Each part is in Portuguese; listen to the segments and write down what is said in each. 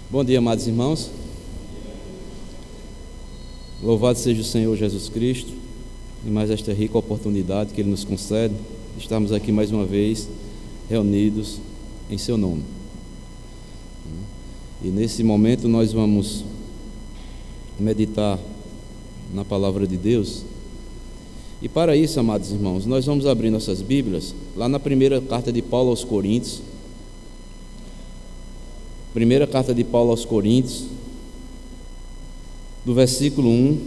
Bom dia, amados irmãos. Louvado seja o Senhor Jesus Cristo e mais esta rica oportunidade que Ele nos concede. Estamos aqui mais uma vez reunidos em seu nome. E nesse momento nós vamos meditar na palavra de Deus. E para isso, amados irmãos, nós vamos abrir nossas Bíblias lá na primeira carta de Paulo aos Coríntios. Primeira carta de Paulo aos Coríntios, do versículo 1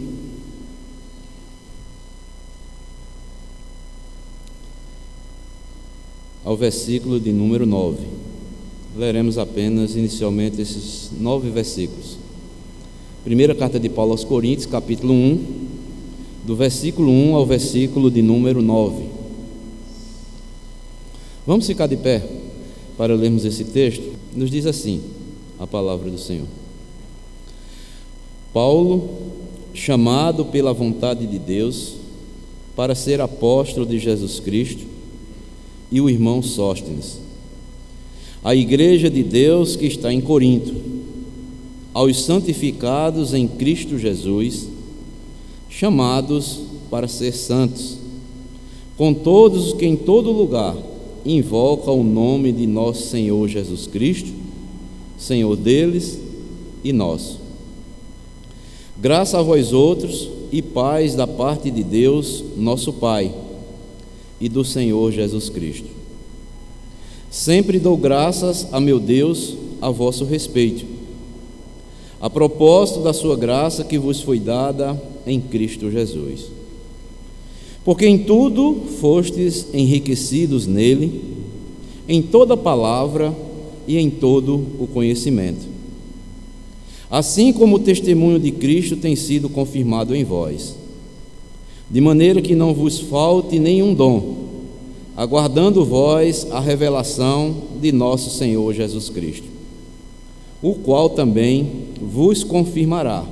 ao versículo de número 9. Leremos apenas inicialmente esses 9 versículos. Primeira carta de Paulo aos Coríntios, capítulo 1, do versículo 1 ao versículo de número 9. Vamos ficar de pé para lermos esse texto. Nos diz assim a palavra do Senhor: Paulo, chamado pela vontade de Deus para ser apóstolo de Jesus Cristo, e o irmão Sóstenes, a igreja de Deus que está em Corinto, aos santificados em Cristo Jesus, chamados para ser santos, com todos os que em todo lugar invocam o nome de nosso Senhor Jesus Cristo, Senhor deles e nosso. Graça a vós outros e paz da parte de Deus, nosso Pai, e do Senhor Jesus Cristo. Sempre dou graças a meu Deus a vosso respeito, a propósito da sua graça que vos foi dada em Cristo Jesus. Porque em tudo fostes enriquecidos nele, em toda palavra e em todo o conhecimento, assim como o testemunho de Cristo tem sido confirmado em vós, de maneira que não vos falte nenhum dom, aguardando vós a revelação de nosso Senhor Jesus Cristo, o qual também vos confirmará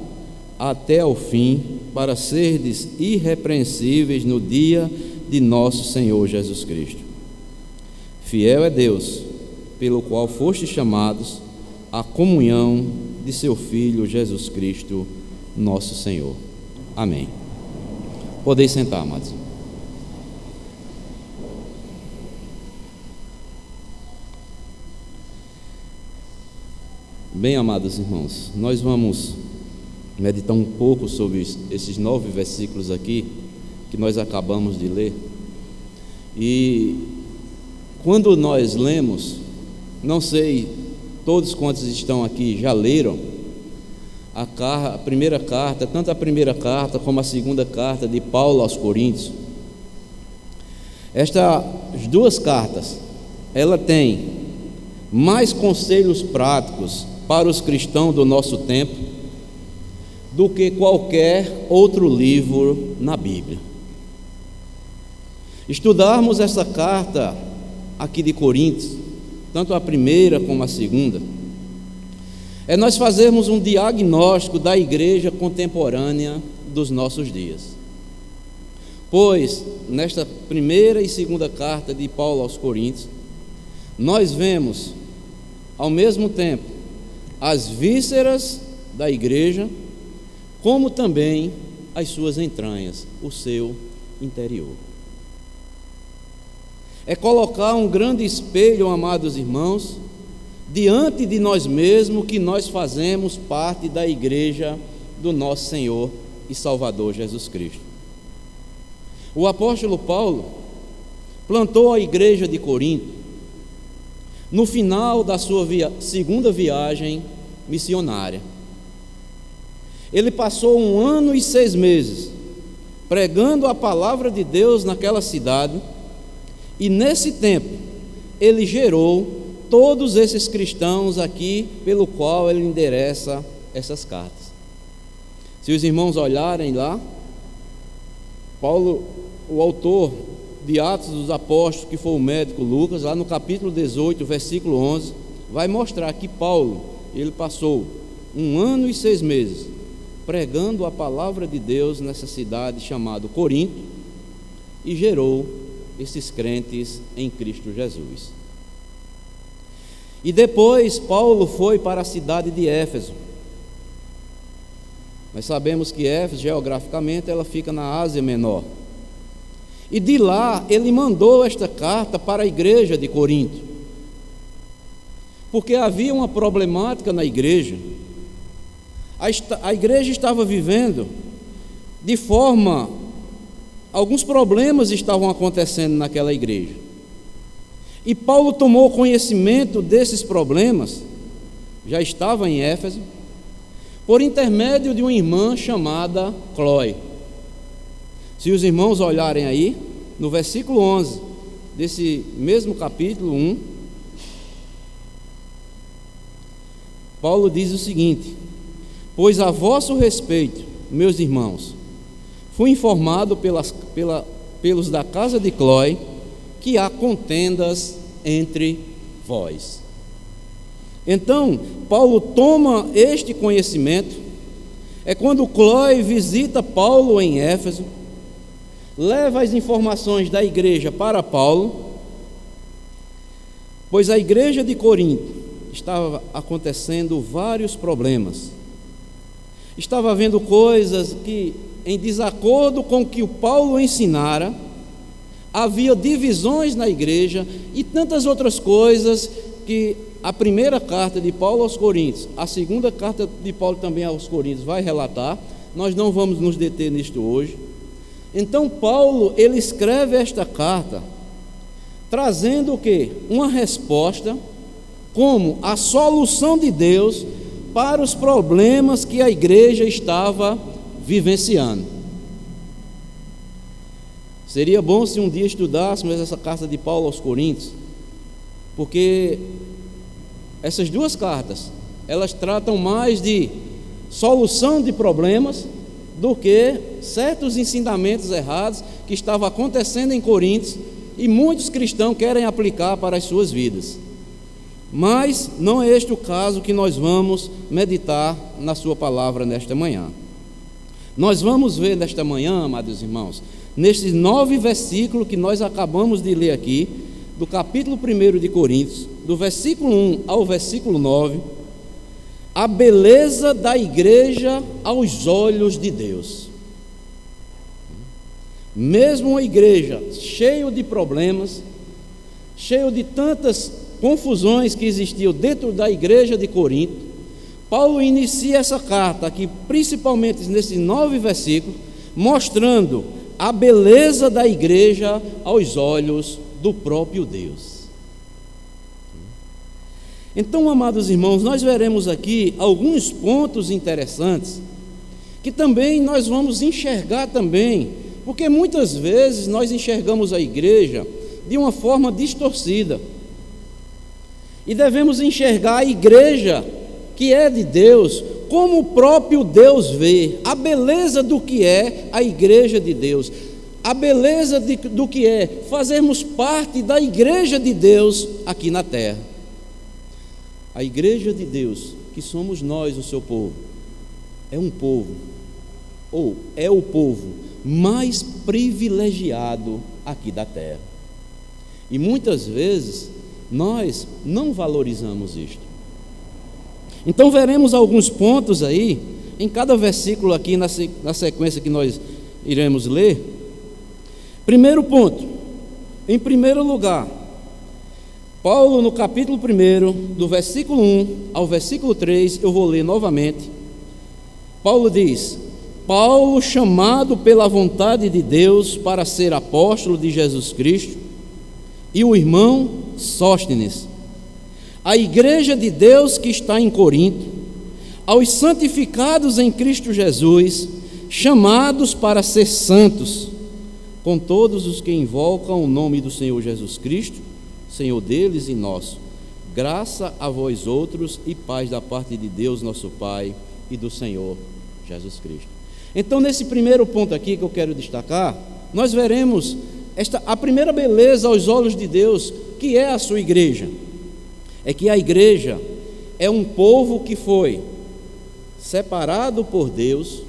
até ao fim, para serdes irrepreensíveis no dia de nosso Senhor Jesus Cristo. Fiel é Deus, pelo qual fostes chamados à comunhão de seu Filho Jesus Cristo, nosso Senhor. Amém. Podeis sentar, amados. Bem, amados irmãos, nós vamos meditar um pouco sobre esses 9 versículos aqui que nós acabamos de ler. E quando nós lemos, não sei, todos quantos estão aqui já leram a primeira carta, tanto a primeira carta como a segunda carta de Paulo aos Coríntios. Estas duas cartas, ela tem mais conselhos práticos para os cristãos do nosso tempo do que qualquer outro livro na Bíblia. Estudarmos essa carta aqui de Coríntios, tanto a primeira como a segunda, é nós fazermos um diagnóstico da igreja contemporânea dos nossos dias. Pois, nesta primeira e segunda carta de Paulo aos Coríntios, nós vemos, ao mesmo tempo, as vísceras da igreja, como também as suas entranhas, o seu interior. É colocar um grande espelho, amados irmãos, diante de nós mesmos, que nós fazemos parte da igreja do nosso Senhor e Salvador Jesus Cristo. O apóstolo Paulo plantou a igreja de Corinto no final da sua segunda viagem missionária. Ele passou 1 ano e 6 meses pregando a palavra de Deus naquela cidade, e nesse tempo ele gerou todos esses cristãos aqui pelo qual ele endereça essas cartas. Se os irmãos olharem lá, Paulo, o autor de Atos dos Apóstolos, que foi o médico Lucas, lá no capítulo 18, versículo 11, vai mostrar que Paulo, ele passou 1 ano e 6 meses pregando a palavra de Deus nessa cidade chamada Corinto, e gerou esses crentes em Cristo Jesus. E depois Paulo foi para a cidade de Éfeso. Nós sabemos que Éfeso, geograficamente, ela fica na Ásia Menor. E de lá ele mandou esta carta para a igreja de Corinto, porque havia uma problemática na igreja. A igreja estava vivendo de forma... Alguns problemas estavam acontecendo naquela igreja. E Paulo tomou conhecimento desses problemas, já estava em Éfeso, por intermédio de uma irmã chamada Cloe. Se os irmãos olharem aí, no versículo 11 desse mesmo capítulo 1, Paulo diz o seguinte: pois a vosso respeito, meus irmãos, fui informado pelos da casa de Cloe que há contendas entre vós. Então, Paulo toma este conhecimento. É quando Cloe visita Paulo em Éfeso, leva as informações da igreja para Paulo, pois a igreja de Corinto estava acontecendo vários problemas. Estava havendo coisas que, em desacordo com o que o Paulo ensinara, havia divisões na igreja e tantas outras coisas que a primeira carta de Paulo aos Coríntios, a segunda carta de Paulo também aos Coríntios vai relatar. Nós não vamos nos deter nisto hoje. Então Paulo, ele escreve esta carta trazendo o quê? Uma resposta como a solução de Deus para os problemas que a igreja estava vivenciando. Seria bom se um dia estudássemos essa carta de Paulo aos Coríntios, porque essas duas cartas, elas tratam mais de solução de problemas do que certos ensinamentos errados que estavam acontecendo em Coríntios e muitos cristãos querem aplicar para as suas vidas. Mas não é este o caso que nós vamos meditar na sua palavra nesta manhã. Nós vamos ver nesta manhã, amados irmãos, nestes 9 versículos que nós acabamos de ler aqui, do capítulo 1 de Coríntios, do versículo 1 ao versículo 9, a beleza da igreja aos olhos de Deus. Mesmo uma igreja cheia de problemas, cheia de tantas confusões que existiam dentro da igreja de Corinto, Paulo inicia essa carta aqui, principalmente nesses 9 versículos, mostrando a beleza da igreja aos olhos do próprio Deus. Então, amados irmãos, nós veremos aqui alguns pontos interessantes que também nós vamos enxergar também, porque muitas vezes nós enxergamos a igreja de uma forma distorcida. E devemos enxergar a igreja que é de Deus como o próprio Deus vê, a beleza do que é a igreja de Deus, a beleza do que é fazermos parte da igreja de Deus aqui na terra. A igreja de Deus, que somos nós, o seu povo, é um povo, ou é o povo mais privilegiado aqui da terra. E muitas vezes nós não valorizamos isto. Então veremos alguns pontos aí, em cada versículo aqui na sequência que nós iremos ler. Primeiro ponto, em primeiro lugar, Paulo no capítulo 1, do versículo 1 ao versículo 3, eu vou ler novamente. Paulo diz: Paulo, chamado pela vontade de Deus para ser apóstolo de Jesus Cristo, e o irmão Sóstenes, a igreja de Deus que está em Corinto, aos santificados em Cristo Jesus, chamados para ser santos, com todos os que invocam o nome do Senhor Jesus Cristo, Senhor deles e nosso, graça a vós outros e paz da parte de Deus nosso Pai e do Senhor Jesus Cristo. Então, nesse primeiro ponto aqui que eu quero destacar, nós veremos a primeira beleza aos olhos de Deus, que é a sua igreja. É que a igreja é um povo que foi separado por Deus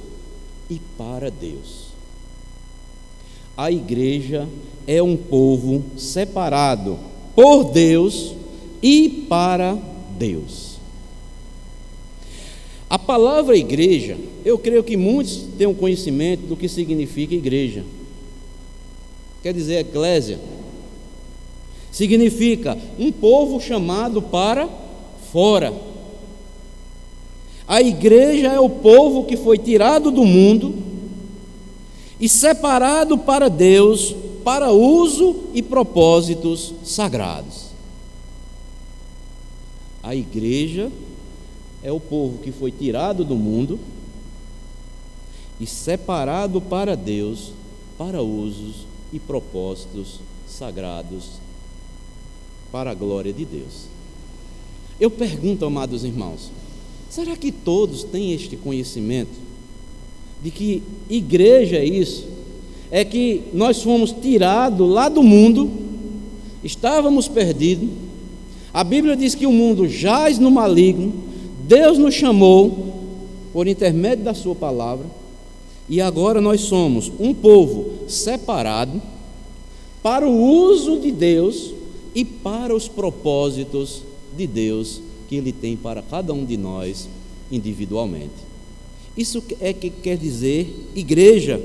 e para Deus. A igreja é um povo separado por Deus e para Deus. A palavra igreja, eu creio que muitos têm conhecimento do que significa igreja. Quer dizer, eclésia. Significa um povo chamado para fora. A igreja é o povo que foi tirado do mundo e separado para Deus, para uso e propósitos sagrados. A igreja é o povo que foi tirado do mundo e separado para Deus, para usos e propósitos sagrados, para a glória de Deus. Eu pergunto, amados irmãos, será que todos têm este conhecimento de que igreja é isso? É que nós fomos tirados lá do mundo, estávamos perdidos. A Bíblia diz que o mundo jaz no maligno. Deus nos chamou por intermédio da sua palavra, e agora nós somos um povo separado para o uso de Deus e para os propósitos de Deus que Ele tem para cada um de nós individualmente. Isso é que quer dizer igreja.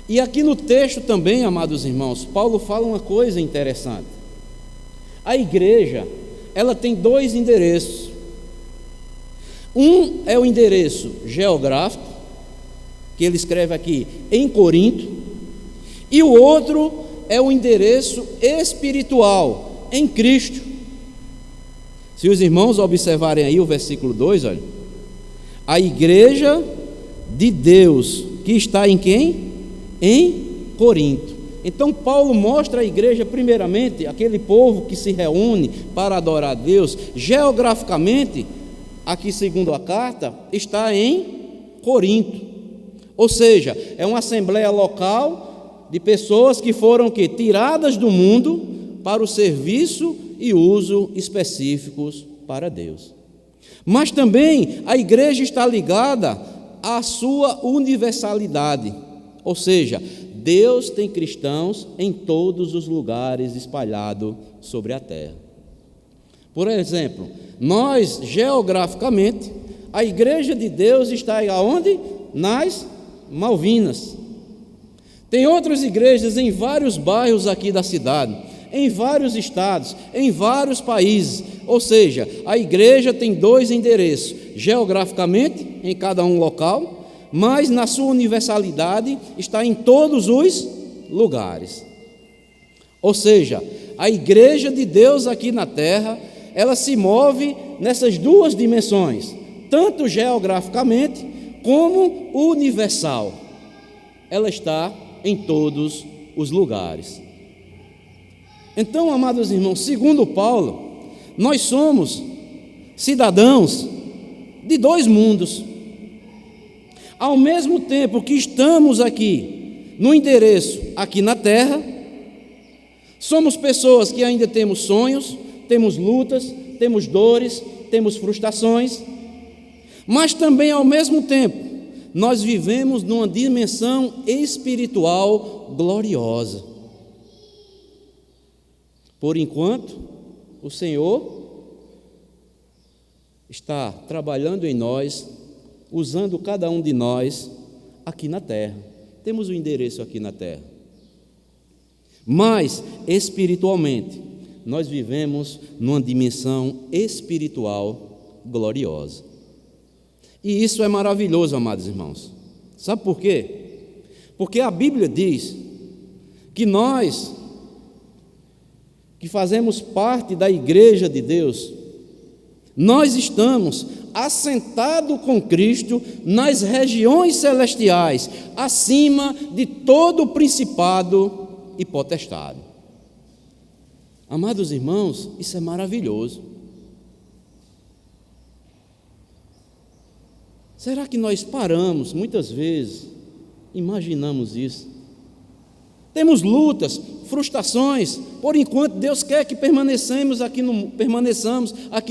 E aqui no texto também, amados irmãos, Paulo fala uma coisa interessante. A igreja, ela tem dois endereços. Um é o endereço geográfico, que ele escreve aqui em Corinto, e o outro é o endereço espiritual, em Cristo. Se os irmãos observarem aí o versículo 2, olha, a igreja de Deus, que está em quem? Em Corinto. Então Paulo mostra a igreja, primeiramente, aquele povo que se reúne para adorar a Deus. Geograficamente, aqui segundo a carta, está em Corinto. Ou seja, é uma assembleia local de pessoas que foram tiradas do mundo para o serviço e uso específicos para Deus. Mas também a igreja está ligada à sua universalidade, ou seja, Deus tem cristãos em todos os lugares espalhados sobre a terra. Por exemplo, nós, geograficamente, a igreja de Deus está aonde? Nas Malvinas. Tem outras igrejas em vários bairros aqui da cidade, em vários estados, em vários países. Ou seja, a igreja tem dois endereços, geograficamente, em cada um local, mas na sua universalidade está em todos os lugares. Ou seja, a igreja de Deus aqui na terra, ela se move nessas duas dimensões, tanto geograficamente como universal. Ela está em todos os lugares. Então, amados irmãos, segundo Paulo, nós somos cidadãos de dois mundos. Ao mesmo tempo que estamos aqui no endereço aqui na terra, somos pessoas que ainda temos sonhos, temos lutas, temos dores, temos frustrações, mas também ao mesmo tempo nós vivemos numa dimensão espiritual gloriosa. Por enquanto, o Senhor está trabalhando em nós, usando cada um de nós aqui na terra. Temos o endereço aqui na terra. Mas, espiritualmente, nós vivemos numa dimensão espiritual gloriosa. E isso é maravilhoso, amados irmãos. Sabe por quê? Porque a Bíblia diz que nós, que fazemos parte da igreja de Deus, nós estamos assentados com Cristo nas regiões celestiais, acima de todo principado e potestade. Amados irmãos, isso é maravilhoso. Será que nós paramos, muitas vezes, imaginamos isso? Temos lutas, frustrações, por enquanto Deus quer que permaneçamos aqui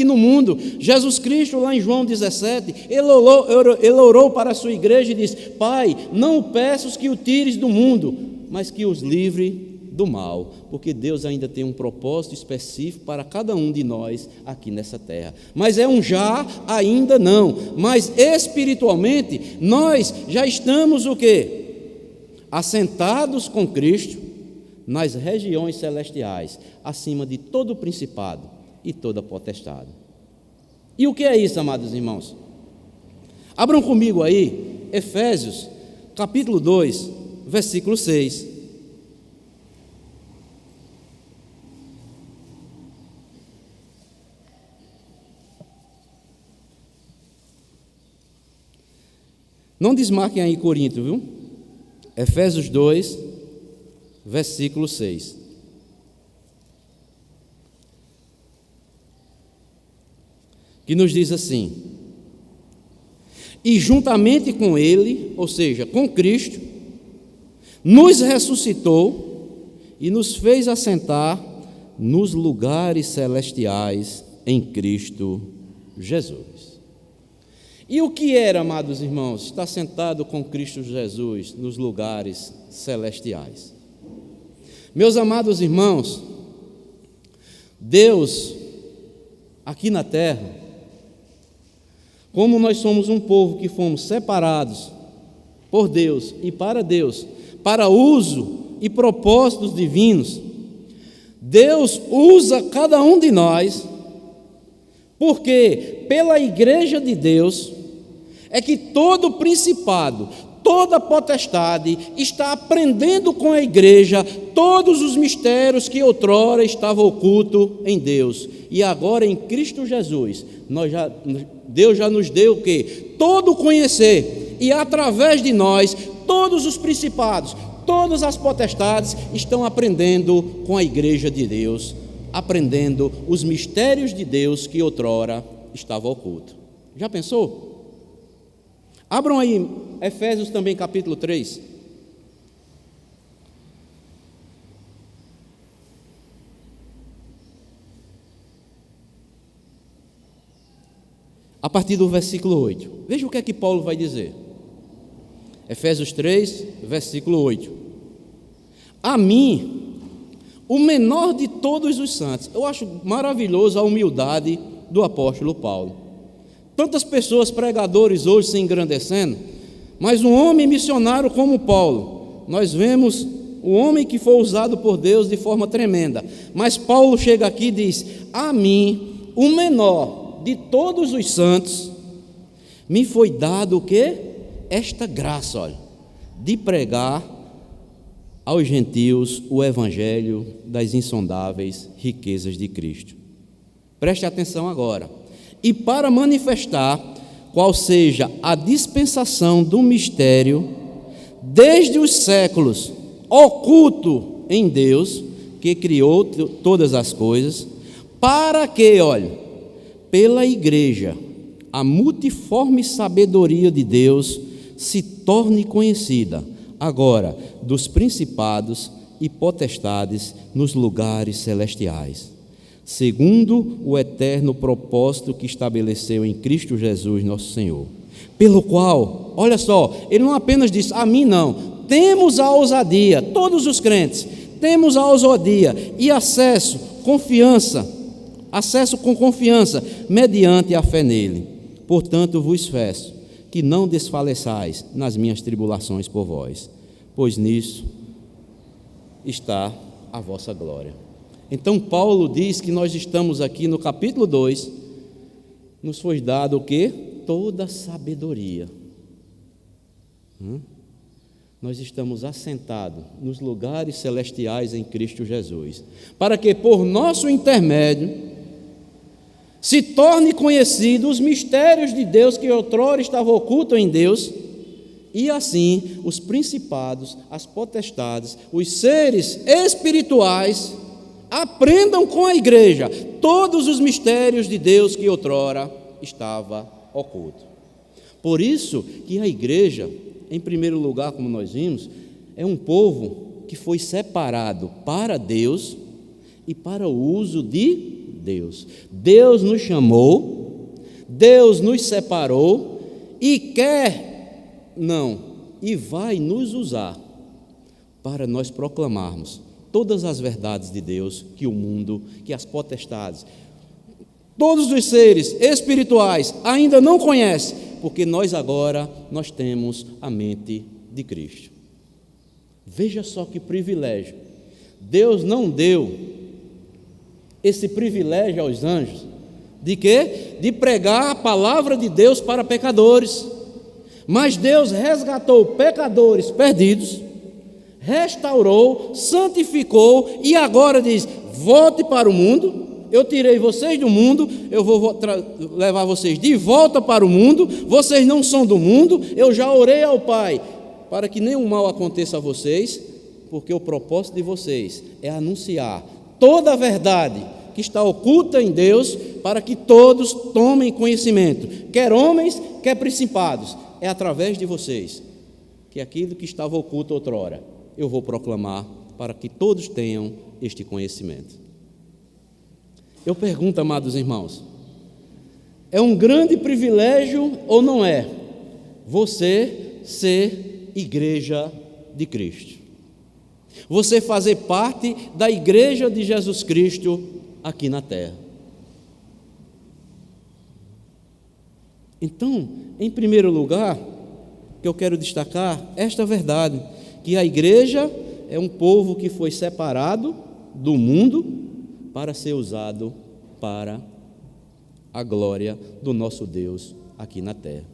no mundo. Jesus Cristo, lá em João 17, ele orou para a sua igreja e disse: Pai, não peço que o tires do mundo, mas que os livre do mal, porque Deus ainda tem um propósito específico para cada um de nós aqui nessa terra. Mas é um já, ainda não. Mas espiritualmente, nós já estamos o quê? Assentados com Cristo nas regiões celestiais, acima de todo principado e toda potestade. E o que é isso, amados irmãos? Abram comigo aí, Efésios, capítulo 2, versículo 6. Não desmarquem aí Corinto, viu? Efésios 2, versículo 6. Que nos diz assim: e juntamente com Ele, ou seja, com Cristo, nos ressuscitou e nos fez assentar nos lugares celestiais em Cristo Jesus. E o que era, amados irmãos, estar sentado com Cristo Jesus nos lugares celestiais? Meus amados irmãos, Deus, aqui na terra, como nós somos um povo que fomos separados por Deus e para uso e propósitos divinos, Deus usa cada um de nós, porque pela igreja de Deus é que todo principado, toda potestade está aprendendo com a igreja todos os mistérios que outrora estavam ocultos em Deus. E agora em Cristo Jesus, Deus já nos deu o quê? Todo conhecer, e através de nós, todos os principados, todas as potestades estão aprendendo com a igreja de Deus, aprendendo os mistérios de Deus que outrora estavam ocultos. Já pensou? Abram aí Efésios também capítulo 3. A partir do versículo 8. Veja o que é que Paulo vai dizer. Efésios 3, versículo 8. A mim, o menor de todos os santos. Eu acho maravilhoso a humildade do apóstolo Paulo. Tantas pessoas, pregadores hoje se engrandecendo, mas um homem missionário como Paulo, nós vemos o homem que foi usado por Deus de forma tremenda. Mas Paulo chega aqui e diz: a mim, o menor de todos os santos, me foi dado o quê? Esta graça, olha, de pregar aos gentios o evangelho das insondáveis riquezas de Cristo. Preste atenção agora. E para manifestar qual seja a dispensação do mistério, desde os séculos, oculto em Deus, que criou todas as coisas, para que, olha, pela igreja, a multiforme sabedoria de Deus se torne conhecida, agora, dos principados e potestades nos lugares celestiais, segundo o eterno propósito que estabeleceu em Cristo Jesus, nosso Senhor, pelo qual, olha só, ele não apenas diz, a mim não, temos a ousadia, todos os crentes, temos a ousadia e acesso com confiança, mediante a fé nele. Portanto, vos peço que não desfaleçais nas minhas tribulações por vós, pois nisso está a vossa glória. Então Paulo diz que nós estamos aqui no capítulo 2, nos foi dado o quê? Toda sabedoria. Nós estamos assentados nos lugares celestiais em Cristo Jesus, para que por nosso intermédio se torne conhecido os mistérios de Deus que outrora estavam ocultos em Deus, e assim os principados, as potestades, os seres espirituais aprendam com a igreja todos os mistérios de Deus que outrora estava oculto. Por isso que a igreja, em primeiro lugar, como nós vimos, é um povo que foi separado para Deus e para o uso de Deus. Deus nos chamou, Deus nos separou e vai nos usar para nós proclamarmos todas as verdades de Deus que o mundo, que as potestades, todos os seres espirituais ainda não conhecem, porque nós temos a mente de Cristo. Veja só que privilégio. Deus não deu esse privilégio aos anjos de quê? De pregar a palavra de Deus para pecadores. Mas Deus resgatou pecadores perdidos, restaurou, santificou e agora diz: volte para o mundo. Eu tirei vocês do mundo, eu vou levar vocês de volta para o mundo. Vocês não são do mundo, eu já orei ao Pai para que nenhum mal aconteça a vocês, porque o propósito de vocês é anunciar toda a verdade que está oculta em Deus, para que todos tomem conhecimento, quer homens, quer principados. É através de vocês que aquilo que estava oculto outrora, eu vou proclamar para que todos tenham este conhecimento. Eu pergunto, amados irmãos, é um grande privilégio ou não é você ser igreja de Cristo? Você fazer parte da igreja de Jesus Cristo aqui na terra. Então, em primeiro lugar, que eu quero destacar esta verdade, que a igreja é um povo que foi separado do mundo para ser usado para a glória do nosso Deus aqui na terra.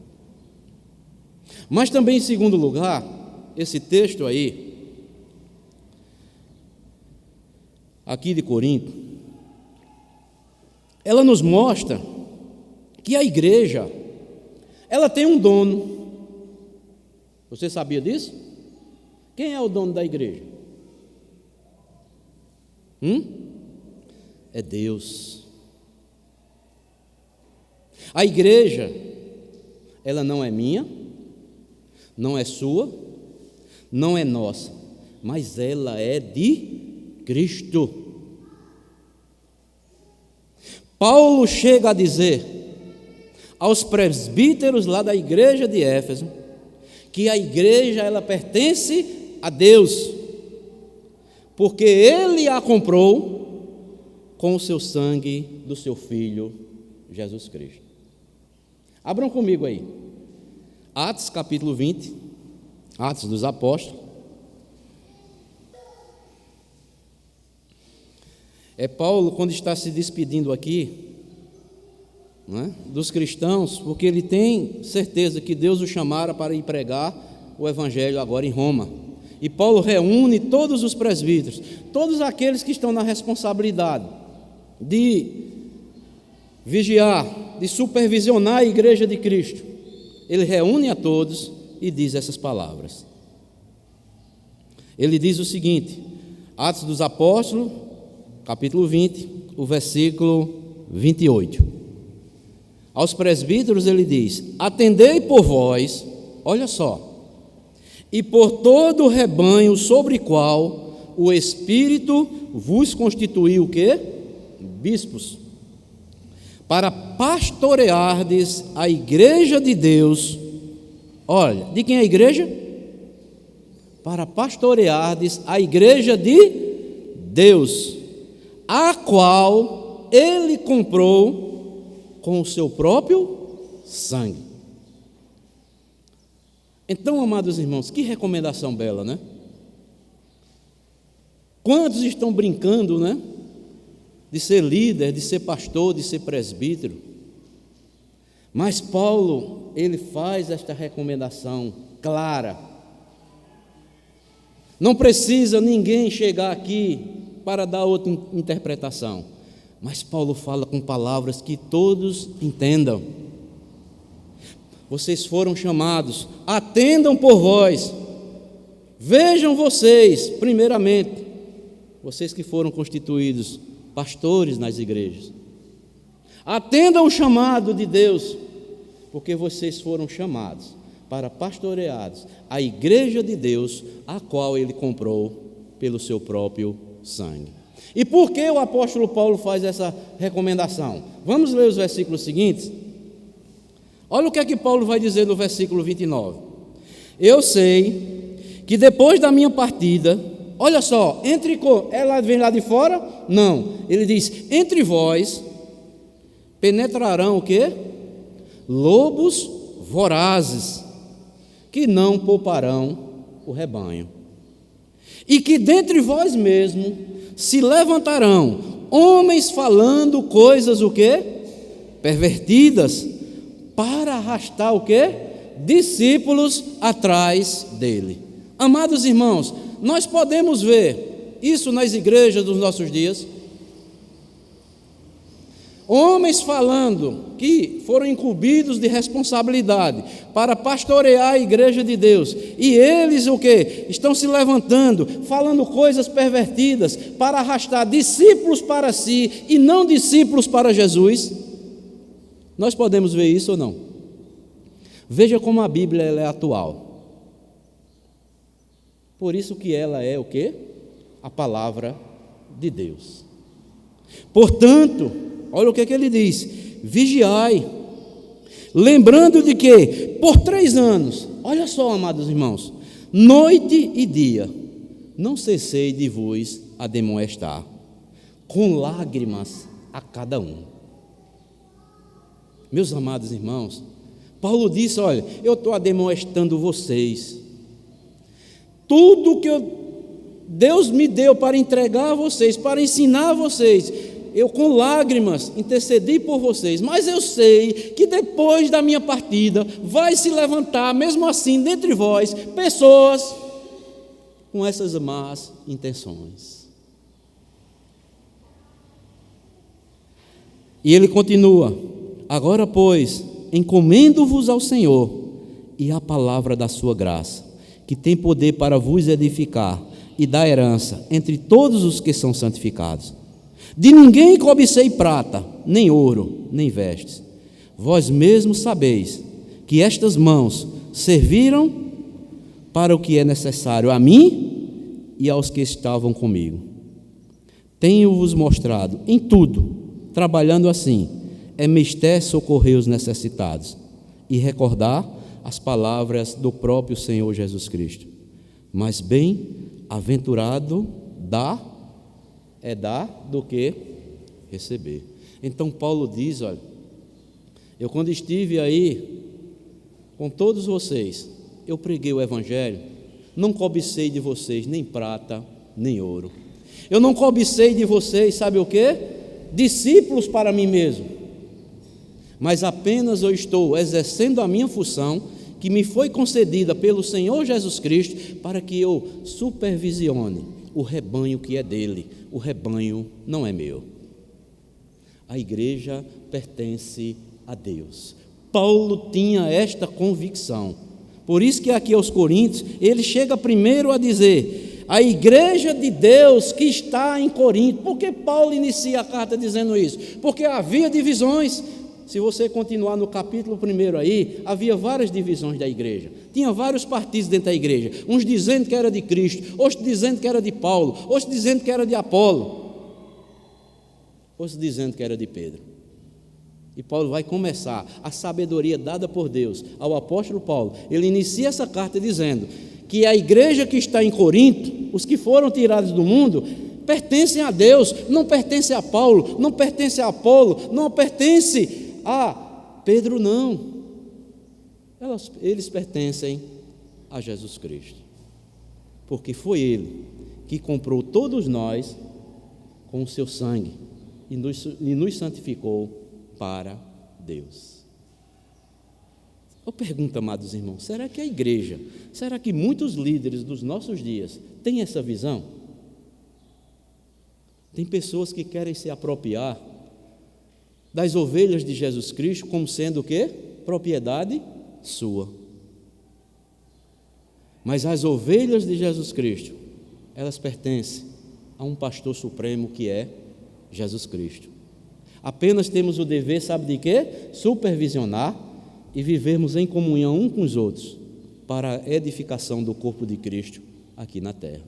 Mas também, em segundo lugar, esse texto aí, aqui de Corinto, ela nos mostra que a igreja, ela tem um dono. Você sabia disso? Quem é o dono da igreja? É Deus. A igreja, ela não é minha, não é sua, não é nossa, mas ela é de Cristo. Paulo chega a dizer aos presbíteros lá da igreja de Éfeso que a igreja, ela pertence a Deus, porque Ele a comprou com o seu sangue do seu Filho Jesus Cristo. Abram comigo aí, Atos capítulo 20, Atos dos Apóstolos. É Paulo quando está se despedindo aqui, não é, dos cristãos, porque ele tem certeza que Deus o chamara para ir pregar o Evangelho agora em Roma. E Paulo reúne todos os presbíteros, todos aqueles que estão na responsabilidade de vigiar, de supervisionar a igreja de Cristo. Ele reúne a todos e diz essas palavras. Ele diz o seguinte, Atos dos Apóstolos, capítulo 20, o versículo 28. Aos presbíteros ele diz: atendei por vós, olha só, e por todo o rebanho sobre qual o Espírito vos constituiu o quê? Bispos, para pastoreardes a igreja de Deus. Olha, de quem é a igreja? Para pastoreardes a igreja de Deus, a qual Ele comprou com o seu próprio sangue. Então, amados irmãos, que recomendação bela, né? Quantos estão brincando, né? De ser líder, de ser pastor, de ser presbítero. Mas Paulo, ele faz esta recomendação clara. Não precisa ninguém chegar aqui para dar outra interpretação. Mas Paulo fala com palavras que todos entendam. Vocês foram chamados, atendam por vós. Vejam vocês, primeiramente, vocês que foram constituídos pastores nas igrejas. Atendam o chamado de Deus, porque vocês foram chamados para pastoreados a igreja de Deus, a qual Ele comprou pelo seu próprio sangue. E por que o apóstolo Paulo faz essa recomendação? Vamos ler os versículos seguintes? Olha o que é que Paulo vai dizer no versículo 29. Eu sei que depois da minha partida, Olha só, ela vem lá de fora? Não. Ele diz: entre vós penetrarão o quê? Lobos vorazes, que não pouparão o rebanho. E que dentre vós mesmo se levantarão homens falando coisas o quê? Pervertidas, para arrastar o quê? Discípulos atrás dele. Amados irmãos, nós podemos ver isso nas igrejas dos nossos dias. Homens falando que foram incumbidos de responsabilidade para pastorear a igreja de Deus, e eles o quê? Estão se levantando, falando coisas pervertidas para arrastar discípulos para si e não discípulos para Jesus. Nós podemos ver isso ou não? Veja como a Bíblia ela é atual. Por isso que ela é o quê? A palavra de Deus. Portanto, olha o que ele diz: vigiai, lembrando de que por 3 anos, olha só, amados irmãos, noite e dia, não cessei de vos admoestar, com lágrimas a cada um. Meus amados irmãos, Paulo disse: olha, eu estou admoestando vocês, tudo que Deus me deu para entregar a vocês, para ensinar a vocês, eu com lágrimas intercedi por vocês, mas eu sei que depois da minha partida vai se levantar, mesmo assim, dentre vós, pessoas com essas más intenções. E ele continua: agora, pois, encomendo-vos ao Senhor e à palavra da sua graça, que tem poder para vos edificar e dar herança entre todos os que são santificados. De ninguém cobicei prata, nem ouro, nem vestes. Vós mesmos sabeis que estas mãos serviram para o que é necessário a mim e aos que estavam comigo. Tenho-vos mostrado em tudo, trabalhando assim, é mister socorrer os necessitados e recordar as palavras do próprio Senhor Jesus Cristo. Mas bem-aventurado é dar do que receber. Então Paulo diz: olha, eu quando estive aí com todos vocês, eu preguei o evangelho, não cobicei de vocês nem prata, nem ouro. Eu não cobicei de vocês, sabe o quê? Discípulos para mim mesmo. Mas apenas eu estou exercendo a minha função, que me foi concedida pelo Senhor Jesus Cristo, para que eu supervisione o rebanho que é dele. O rebanho não é meu. A igreja pertence a Deus. Paulo tinha esta convicção. Por isso que aqui aos Coríntios, ele chega primeiro a dizer: a igreja de Deus que está em Corinto. Por que Paulo inicia a carta dizendo isso? Porque havia divisões. Se você continuar no capítulo 1 aí, havia várias divisões da igreja. Tinha vários partidos dentro da igreja. Uns dizendo que era de Cristo, outros dizendo que era de Paulo, outros dizendo que era de Apolo, outros dizendo que era de Pedro. E Paulo vai começar a sabedoria dada por Deus ao apóstolo Paulo. Ele inicia essa carta dizendo que a igreja que está em Corinto, os que foram tirados do mundo, pertencem a Deus, não pertencem a Paulo, não pertencem a Apolo, não pertencem a Pedro, não. Eles pertencem a Jesus Cristo, porque foi Ele que comprou todos nós com o seu sangue e nos santificou para Deus. Eu pergunto, amados irmãos, será que a igreja, será que muitos líderes dos nossos dias têm essa visão? Tem pessoas que querem se apropriar das ovelhas de Jesus Cristo como sendo o quê? Propriedade sua. Mas as ovelhas de Jesus Cristo, elas pertencem a um pastor supremo que é Jesus Cristo. Apenas temos o dever, sabe de quê? Supervisionar e vivermos em comunhão uns com os outros para a edificação do corpo de Cristo aqui na terra.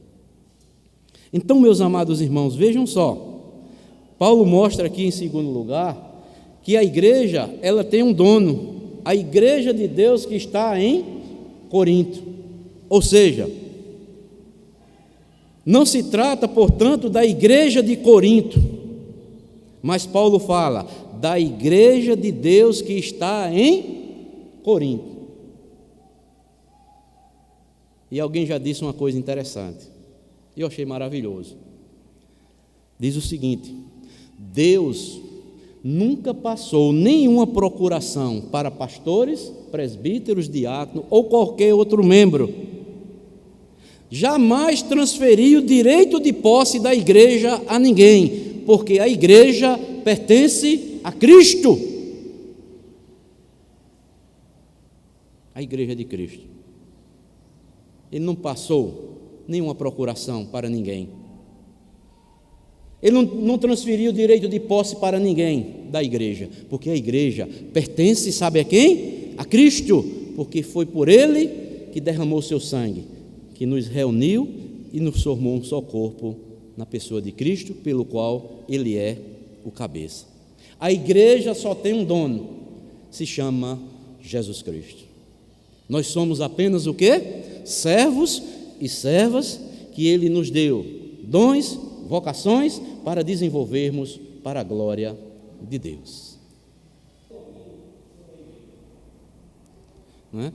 Então, meus amados irmãos, vejam só, Paulo mostra aqui em segundo lugar que a igreja, ela tem um dono, a igreja de Deus que está em Corinto. Ou seja, Não se trata, portanto, da igreja de Corinto, mas Paulo fala da igreja de Deus que está em Corinto. E alguém já disse uma coisa interessante, eu achei maravilhoso. Diz o seguinte: Deus nunca passou nenhuma procuração para pastores, presbíteros, diáconos ou qualquer outro membro. Jamais transferiu direito de posse da igreja a ninguém, porque a igreja pertence a Cristo. A igreja de Cristo. Ele não passou nenhuma procuração para ninguém. Ele não transferiu direito de posse para ninguém da igreja, porque a igreja pertence, sabe a quem? A Cristo, porque foi por Ele que derramou seu sangue, que nos reuniu e nos formou um só corpo na pessoa de Cristo, pelo qual Ele é o cabeça. A igreja só tem um dono, se chama Jesus Cristo. Nós somos apenas o quê? Servos e servas que Ele nos deu, dons, vocações para desenvolvermos para a glória de Deus. Não é?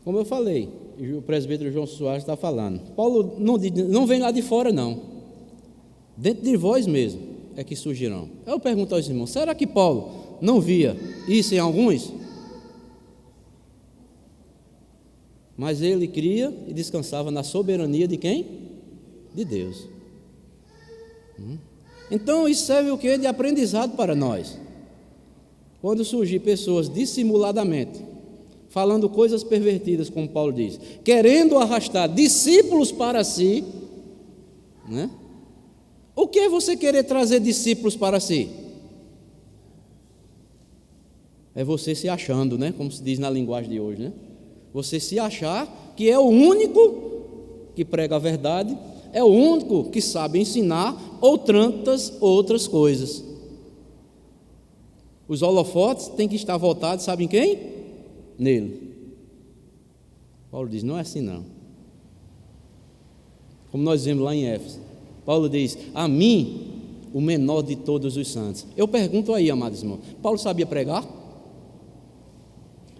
Como eu falei, o presbítero João Soares está falando, Paulo não vem lá de fora não, dentro de vós mesmo é que surgirão. Eu pergunto aos irmãos, será que Paulo não via isso em alguns? Mas ele cria e descansava na soberania de quem? De Deus. Então isso serve o quê? De aprendizado para nós. Quando surgir pessoas dissimuladamente falando coisas pervertidas, como Paulo diz, querendo arrastar discípulos para si, né? O que é você querer trazer discípulos para si? É você se achando, né? Como se diz na linguagem de hoje, né? Você se achar que é o único que prega a verdade, é o único que sabe ensinar, ou tantas outras coisas. Os holofotes têm que estar voltados, sabe em quem? Nele. Paulo diz, não é assim não. Como nós vemos lá em Éfeso, Paulo diz, a mim, o menor de todos os santos. Eu pergunto aí, amados irmãos, Paulo sabia pregar?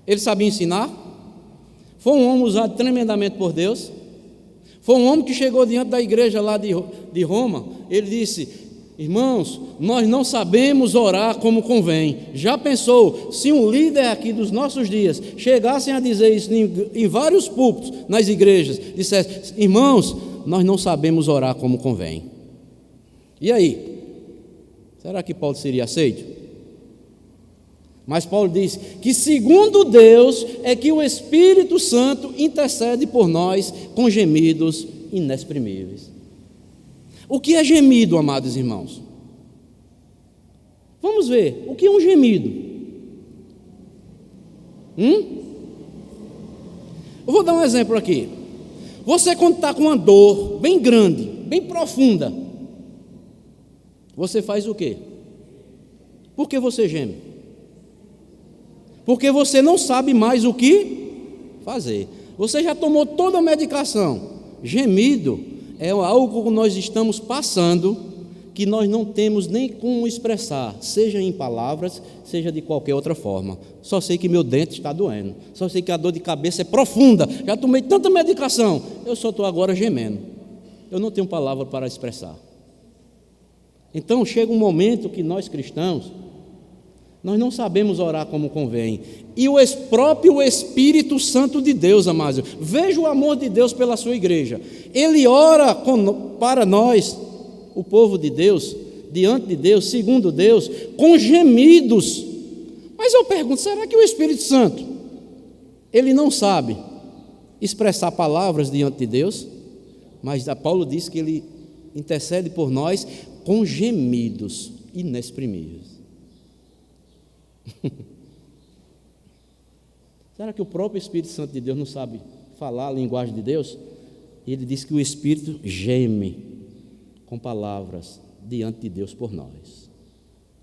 Ele sabia ensinar? Foi um homem usado tremendamente por Deus? Foi um homem que chegou diante da igreja lá de Roma, ele disse, irmãos, nós não sabemos orar como convém. Já pensou, se um líder aqui dos nossos dias chegassem a dizer isso em vários púlpitos, nas igrejas, dissesse, irmãos, nós não sabemos orar como convém. E aí? Será que Paulo seria aceito? Mas Paulo diz que segundo Deus é que o Espírito Santo intercede por nós com gemidos inexprimíveis. O que é gemido, amados irmãos? Vamos ver, o que é um gemido? Eu vou dar um exemplo aqui. Você quando está com uma dor bem grande, bem profunda, você faz o quê? Por que você geme? Porque você não sabe mais o que fazer. Você já tomou toda a medicação. Gemido é algo que nós estamos passando, que nós não temos nem como expressar, seja em palavras, seja de qualquer outra forma. Só sei que meu dente está doendo. Só sei que a dor de cabeça é profunda. Já tomei tanta medicação. Eu só estou agora gemendo. Eu não tenho palavra para expressar. Então chega um momento que nós cristãos, nós não sabemos orar como convém. E o próprio Espírito Santo de Deus, amados, veja o amor de Deus pela sua igreja. Ele ora para nós, o povo de Deus, diante de Deus, segundo Deus, com gemidos. Mas eu pergunto, será que o Espírito Santo, ele não sabe expressar palavras diante de Deus? Mas Paulo diz que ele intercede por nós com gemidos inexprimíveis. Será que o próprio Espírito Santo de Deus não sabe falar a linguagem de Deus? Ele diz que o Espírito geme com palavras diante de Deus por nós.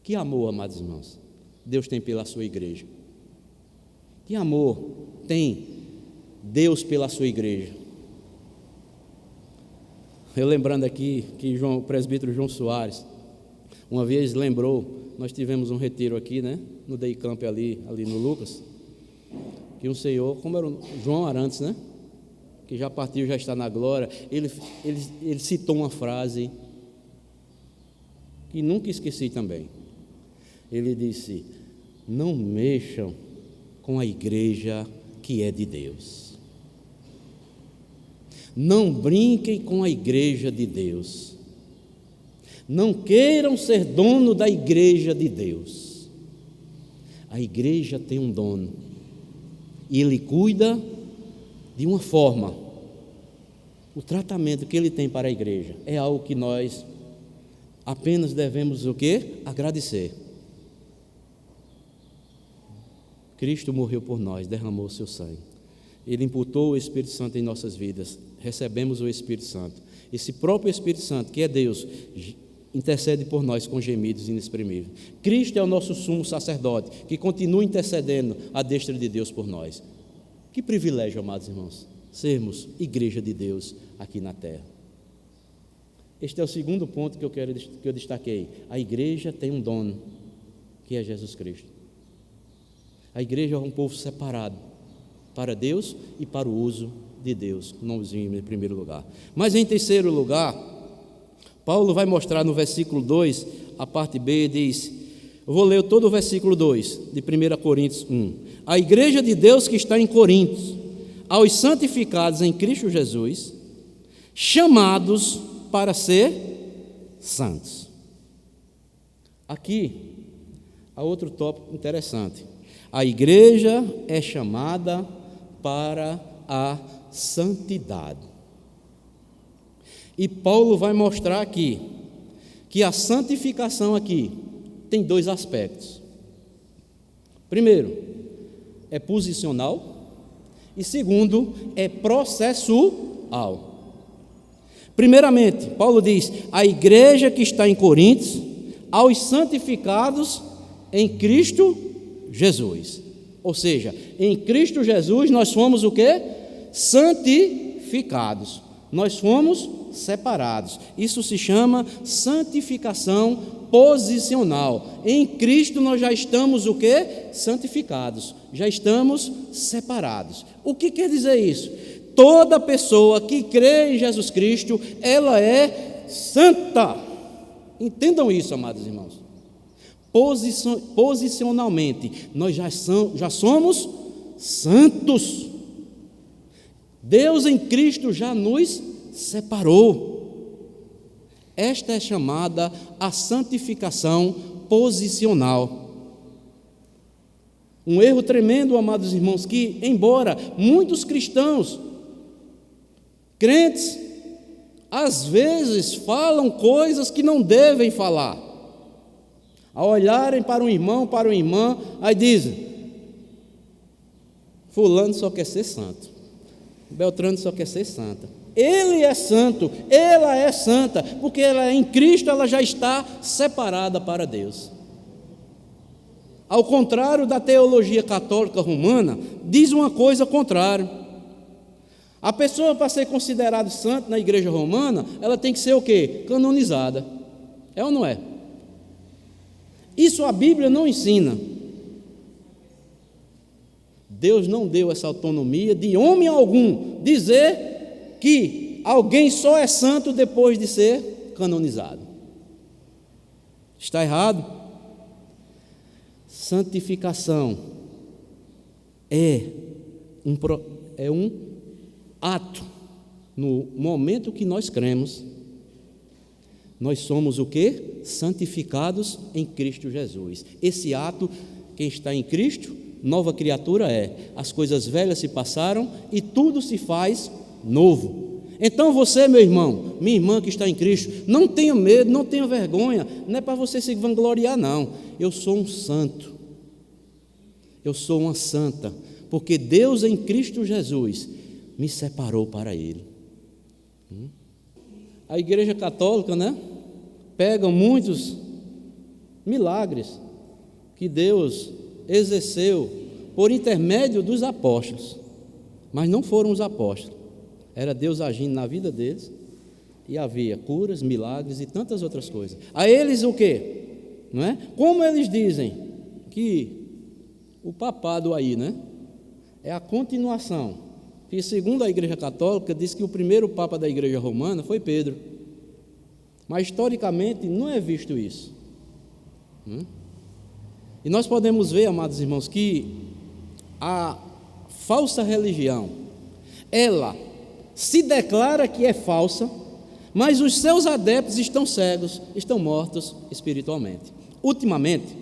Que amor, amados irmãos, Deus tem pela sua igreja. Que amor tem Deus pela sua igreja. Eu lembrando aqui que o presbítero João Soares, uma vez lembrou, nós tivemos um retiro aqui, né, no Day Camp ali no Lucas, que um senhor, como era o João Arantes, né, que já partiu, já está na glória, ele citou uma frase que nunca esqueci também. Ele disse: não mexam com a igreja que é de Deus. Não brinquem com a igreja de Deus. Não queiram ser dono da igreja de Deus. A igreja tem um dono e ele cuida de uma forma. O tratamento que ele tem para a igreja é algo que nós apenas devemos o quê? Agradecer. Cristo morreu por nós, derramou o seu sangue. Ele imputou o Espírito Santo em nossas vidas. Recebemos o Espírito Santo. Esse próprio Espírito Santo, que é Deus, intercede por nós com gemidos inexprimíveis. Cristo é o nosso sumo sacerdote, que continua intercedendo à destra de Deus por nós. Que privilégio, amados irmãos, sermos igreja de Deus aqui na terra. Este é o segundo ponto que eu destaquei. A igreja tem um dono, que é Jesus Cristo. A igreja é um povo separado para Deus e para o uso de Deus, nomezinho em primeiro lugar. Mas em terceiro lugar, Paulo vai mostrar no versículo 2, a parte B, diz, eu vou ler todo o versículo 2, de 1 Coríntios 1. A igreja de Deus que está em Corinto, aos santificados em Cristo Jesus, chamados para ser santos. Aqui, há outro tópico interessante. A igreja é chamada para a santidade. E Paulo vai mostrar aqui que a santificação aqui tem dois aspectos. Primeiro, é posicional, e segundo, é processual. Primeiramente, Paulo diz: a igreja que está em Corinto, aos santificados em Cristo Jesus. Ou seja, em Cristo Jesus nós fomos o quê? Santificados. Nós fomos separados. Isso se chama santificação posicional. Em Cristo nós já estamos o quê? Santificados. Já estamos separados. O que quer dizer isso? Toda pessoa que crê em Jesus Cristo, ela é santa. Entendam isso, amados irmãos. Posicionalmente, nós já somos santos. Deus em Cristo já nos separou. Esta é chamada a santificação posicional. Um erro tremendo, amados irmãos, que embora muitos cristãos, crentes, às vezes falam coisas que não devem falar. Ao olharem para um irmão, para uma irmã, aí dizem: fulano só quer ser santo, Beltrano só quer ser santa. Ele é santo, ela é santa, porque ela em Cristo ela já está separada para Deus. Ao contrário da teologia católica romana, diz uma coisa contrária. A pessoa, para ser considerada santa na igreja romana, ela tem que ser o quê? Canonizada. É ou não é? Isso a Bíblia não ensina. Deus não deu essa autonomia de homem algum dizer que alguém só é santo depois de ser canonizado. Está errado. Santificação é um ato. No momento que nós cremos, nós somos o quê? Santificados em Cristo Jesus. Esse ato, quem está em Cristo, nova criatura é. As coisas velhas se passaram e tudo se faz novo. Então você, meu irmão, minha irmã que está em Cristo, não tenha medo, não tenha vergonha. Não é para você se vangloriar, não. Eu sou um santo. Eu sou uma santa. Porque Deus em Cristo Jesus me separou para Ele. A igreja católica, né? Pega muitos milagres que Deus exerceu por intermédio dos apóstolos, mas não foram os apóstolos, era Deus agindo na vida deles E havia curas, milagres e tantas outras coisas. A eles o quê? Não é? Como eles dizem que o papado aí, né, é a continuação, que segundo a Igreja Católica diz que o primeiro papa da Igreja Romana foi Pedro, mas historicamente não é visto isso. E nós podemos ver, amados irmãos, que a falsa religião, ela se declara que é falsa, mas os seus adeptos estão cegos, estão mortos espiritualmente. Ultimamente,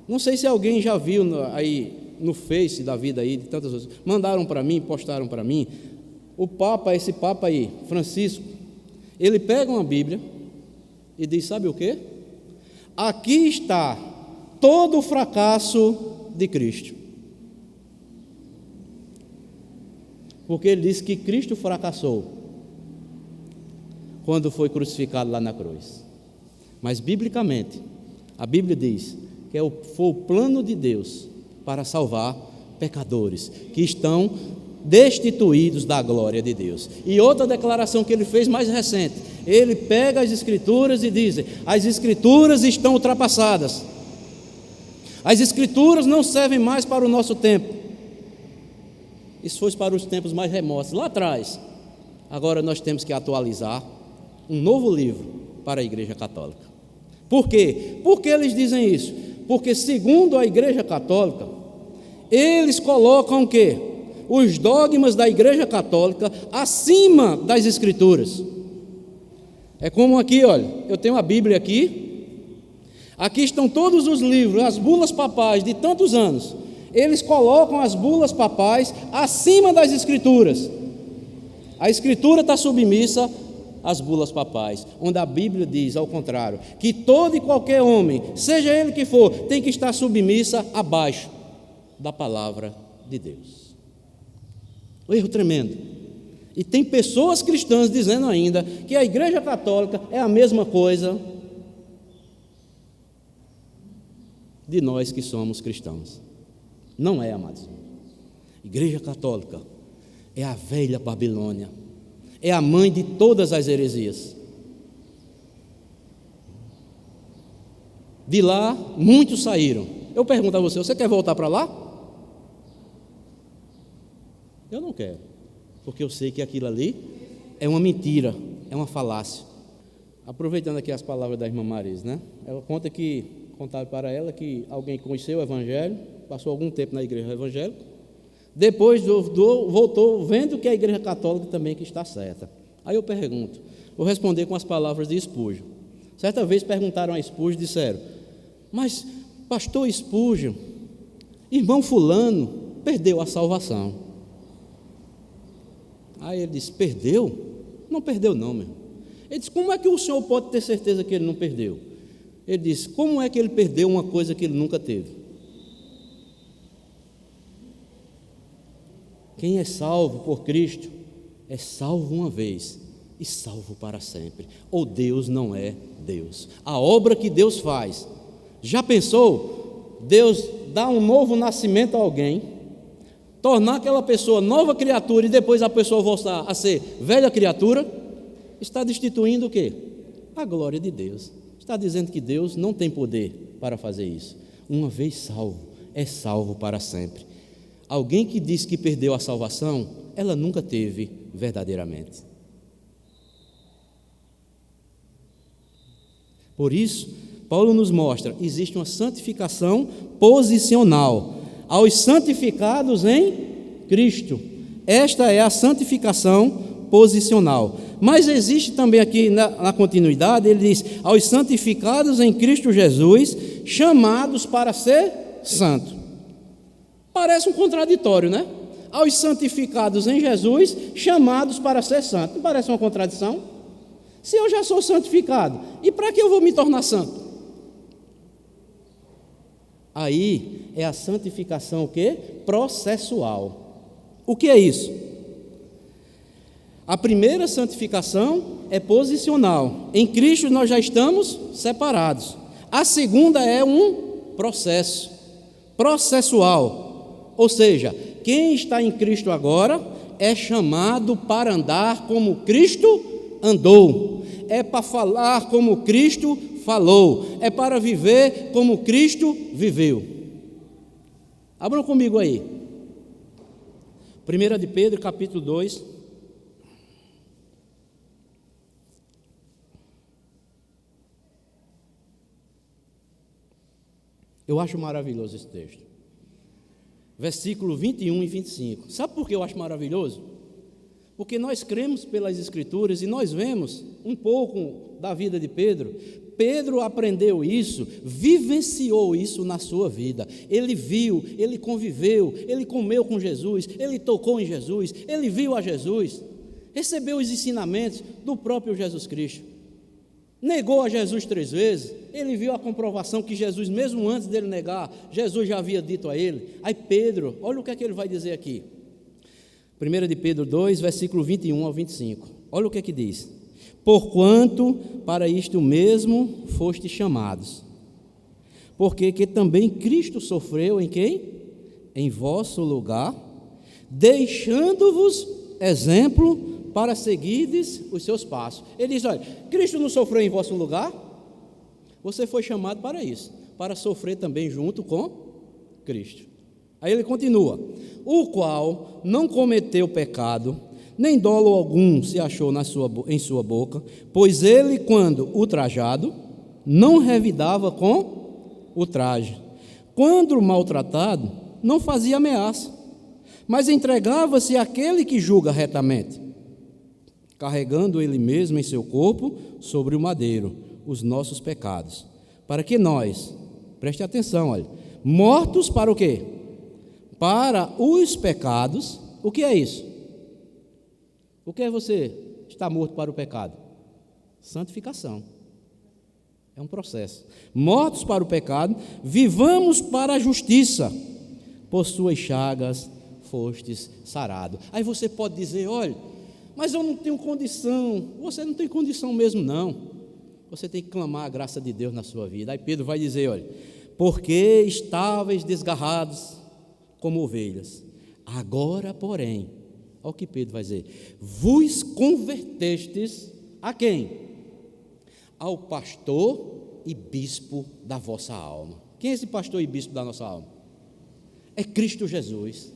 não sei se alguém já viu aí no Face da vida aí, de tantas outras, mandaram para mim, postaram para mim, o Papa, esse Papa aí, Francisco, ele pega uma Bíblia e diz, sabe o quê? Aqui está todo o fracasso de Cristo. Porque ele diz que Cristo fracassou quando foi crucificado lá na cruz. Mas, biblicamente, a Bíblia diz que foi o plano de Deus para salvar pecadores que estão destituídos da glória de Deus. E outra declaração que ele fez mais recente, ele pega as Escrituras e diz, as Escrituras estão ultrapassadas, as Escrituras não servem mais para o nosso tempo. Isso foi para os tempos mais remotos, lá atrás. Agora nós temos que atualizar um novo livro para a Igreja Católica. Por quê? Por que eles dizem isso? Porque segundo a Igreja Católica, eles colocam o quê? Os dogmas da Igreja Católica acima das Escrituras. É como aqui, olha, eu tenho a Bíblia aqui estão todos os livros, as bulas papais de tantos anos. Eles colocam as bulas papais acima das Escrituras. A Escritura está submissa às bulas papais, onde a Bíblia diz, ao contrário, que todo e qualquer homem, seja ele que for, tem que estar submissa abaixo da palavra de Deus. Um erro tremendo. E tem pessoas cristãs dizendo ainda que a Igreja Católica é a mesma coisa de nós que somos cristãos. Não é, amados. Igreja Católica é a velha Babilônia, é a mãe de todas as heresias. De lá, muitos saíram. Eu pergunto a você, você quer voltar para lá? Eu não quero, porque eu sei que aquilo ali é uma mentira, é uma falácia. Aproveitando aqui as palavras da irmã Marisa, né? Ela conta que, contaram para ela que alguém conheceu o Evangelho, passou algum tempo na igreja evangélica, depois voltou vendo que a Igreja Católica também que está certa. Aí eu pergunto, vou responder com as palavras de Spurgeon. Certa vez perguntaram a Spurgeon e disseram, mas pastor Spurgeon, irmão fulano, perdeu a salvação. Aí ele disse, perdeu? Não perdeu não, meu irmão. Ele disse, como é que o senhor pode ter certeza que ele não perdeu? Ele disse, como é que ele perdeu uma coisa que ele nunca teve? Quem é salvo por Cristo é salvo uma vez e salvo para sempre. Ou Deus não é Deus. A obra que Deus faz, já pensou? Deus dá um novo nascimento a alguém, tornar aquela pessoa nova criatura e depois a pessoa voltar a ser velha criatura, está destituindo o quê? A glória de Deus. Está dizendo que Deus não tem poder para fazer isso. Uma vez salvo, é salvo para sempre. Alguém que diz que perdeu a salvação, ela nunca teve verdadeiramente. Por isso, Paulo nos mostra, existe uma santificação posicional aos santificados em Cristo. Esta é a santificação posicional. Mas existe também aqui na continuidade, ele diz, aos santificados em Cristo Jesus, chamados para ser santo. Parece um contraditório, né? Aos santificados em Jesus, chamados para ser santo. Não parece uma contradição? Se eu já sou santificado, e para que eu vou me tornar santo? Aí é a santificação o quê? Processual. O que é isso? A primeira santificação é posicional. Em Cristo nós já estamos separados. A segunda é um processo, processual. Ou seja, quem está em Cristo agora é chamado para andar como Cristo andou, é para falar como Cristo falou, é para viver como Cristo viveu. Abram comigo aí, 1 de Pedro, capítulo 2. Eu acho maravilhoso esse texto. Versículo 21 e 25. Sabe por que eu acho maravilhoso? Porque nós cremos pelas Escrituras e nós vemos um pouco da vida de Pedro. Pedro aprendeu isso, vivenciou isso na sua vida. Ele viu, ele conviveu, ele comeu com Jesus, ele tocou em Jesus, ele viu a Jesus, recebeu os ensinamentos do próprio Jesus Cristo. Negou a Jesus 3 vezes, ele viu a comprovação que Jesus, mesmo antes dele negar, Jesus já havia dito a ele. Aí Pedro, olha o que é que ele vai dizer aqui. 1 de Pedro 2, versículo 21 ao 25. Olha o que é que diz. Porquanto para isto mesmo fostes chamados, porque que também Cristo sofreu em quem? Em vosso lugar, deixando-vos exemplo para seguirdes os seus passos. Ele diz, olha, Cristo não sofreu em vosso lugar? Você foi chamado para isso, para sofrer também junto com Cristo. Aí ele continua, o qual não cometeu pecado, nem dolo algum se achou em sua boca, pois ele, quando ultrajado, não revidava com o traje. Quando maltratado, não fazia ameaça, mas entregava-se àquele que julga retamente, carregando ele mesmo em seu corpo sobre o madeiro, os nossos pecados, para que nós, preste atenção, olha, mortos para o quê? Para os pecados. O que é isso? O que é você estar morto para o pecado? Santificação. É um processo. Mortos para o pecado, vivamos para a justiça. Por suas chagas fostes sarado. Aí você pode dizer, olha, mas eu não tenho condição. Você não tem condição mesmo não. Você tem que clamar a graça de Deus na sua vida. Aí Pedro vai dizer, olha, porque estáveis desgarrados como ovelhas, agora porém, olha o que Pedro vai dizer, vos convertestes a quem? Ao pastor e bispo da vossa alma. Quem é esse pastor e bispo da nossa alma? É Cristo Jesus.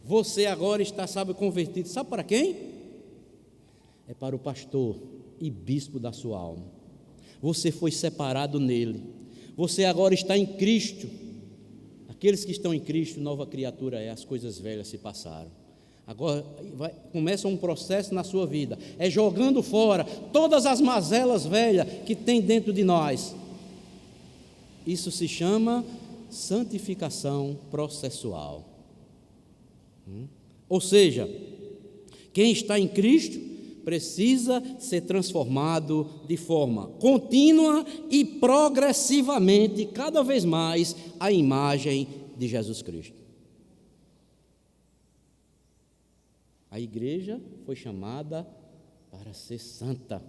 Você agora está, sabe, convertido, sabe para quem? É para o pastor e bispo da sua alma. Você foi separado nele, você agora está em Cristo. Aqueles que estão em Cristo, nova criatura é, as coisas velhas se passaram. Agora começa um processo na sua vida, é jogando fora todas as mazelas velhas que tem dentro de nós. Isso se chama santificação processual. Ou seja, quem está em Cristo precisa ser transformado de forma contínua e progressivamente, cada vez mais, à imagem de Jesus Cristo. A igreja foi chamada para ser santa.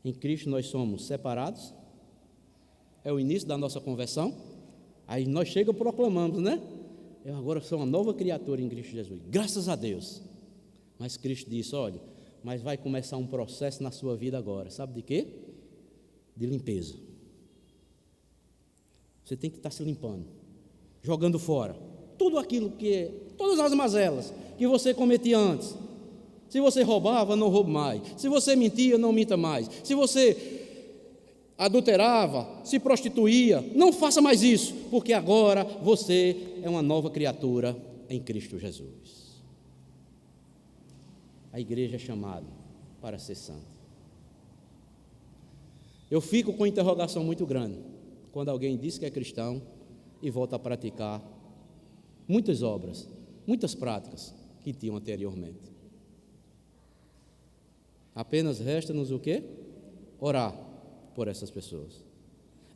Em Cristo nós somos separados, é o início da nossa conversão, aí nós chegamos e proclamamos, né? Eu agora sou uma nova criatura em Cristo Jesus, graças a Deus. Mas Cristo disse, olha, mas vai começar um processo na sua vida agora, sabe de quê? De limpeza. Você tem que estar se limpando, jogando fora tudo aquilo que, todas as mazelas que você cometia antes. Se você roubava, não roube mais. Se você mentia, não minta mais. Se você adulterava, se prostituía, não faça mais isso, porque agora você é uma nova criatura em Cristo Jesus. A igreja é chamada para ser santa. Eu fico com interrogação muito grande quando alguém diz que é cristão e volta a praticar muitas obras, muitas práticas que tinham anteriormente. Apenas resta-nos o quê? Orar por essas pessoas.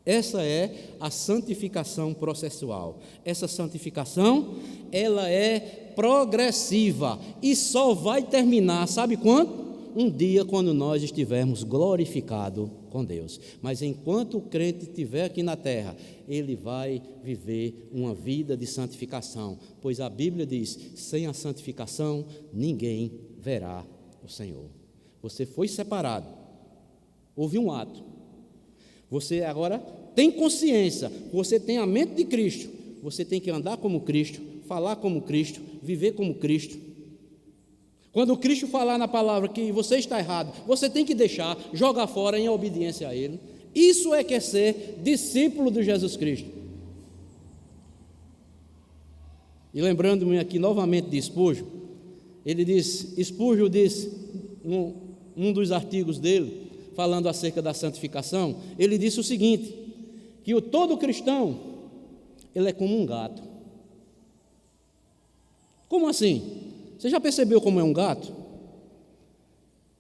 Essa é a santificação processual. Essa santificação, ela é progressiva e só vai terminar, sabe quando? Um dia quando nós estivermos glorificados com Deus. Mas enquanto o crente estiver aqui na terra, ele vai viver uma vida de santificação, pois a Bíblia diz, sem a santificação ninguém verá o Senhor. Você foi separado. Houve um ato. Você agora tem consciência, você tem a mente de Cristo. Você tem que andar como Cristo, falar como Cristo, viver como Cristo. Quando Cristo falar na palavra que você está errado, você tem que deixar, jogar fora em obediência a Ele. Isso é que é ser discípulo de Jesus Cristo. E lembrando-me aqui novamente de Spurgeon, Spurgeon disse, num dos artigos dele, falando acerca da santificação, ele disse o seguinte, que todo cristão, ele é como um gato. Como assim? Você já percebeu como é um gato?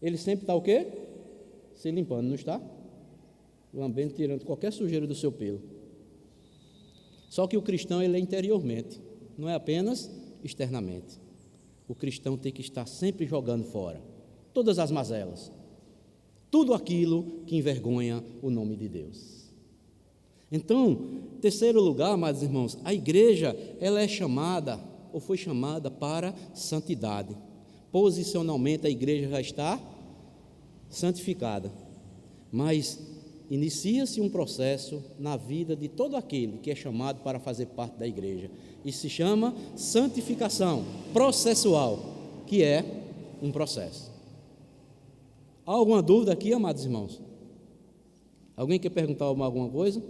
Ele sempre está o quê? Se limpando, não está? Lambendo, tirando qualquer sujeira do seu pelo. Só que o cristão, ele é interiormente, não é apenas externamente. O cristão tem que estar sempre jogando fora todas as mazelas, tudo aquilo que envergonha o nome de Deus. Então, em terceiro lugar, amados irmãos, a igreja, ela é chamada, ou foi chamada para santidade. Posicionalmente, a igreja já está santificada, mas inicia-se um processo na vida de todo aquele que é chamado para fazer parte da igreja, e se chama santificação processual, que é um processo. Há alguma dúvida aqui, amados irmãos? Alguém quer perguntar alguma coisa?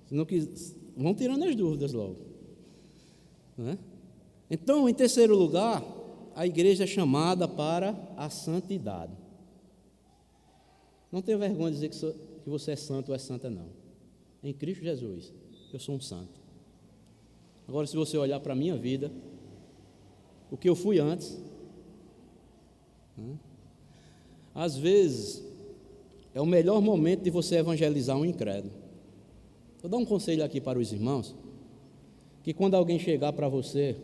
Se não quiser, vão tirando as dúvidas logo, não é? Então, em terceiro lugar, a igreja é chamada para a santidade. Não tenha vergonha de dizer que você é santo ou é santa, não. Em Cristo Jesus, eu sou um santo. Agora, se você olhar para a minha vida, o que eu fui antes, às vezes, é o melhor momento de você evangelizar um incrédulo. Vou dar um conselho aqui para os irmãos, que quando alguém chegar para você,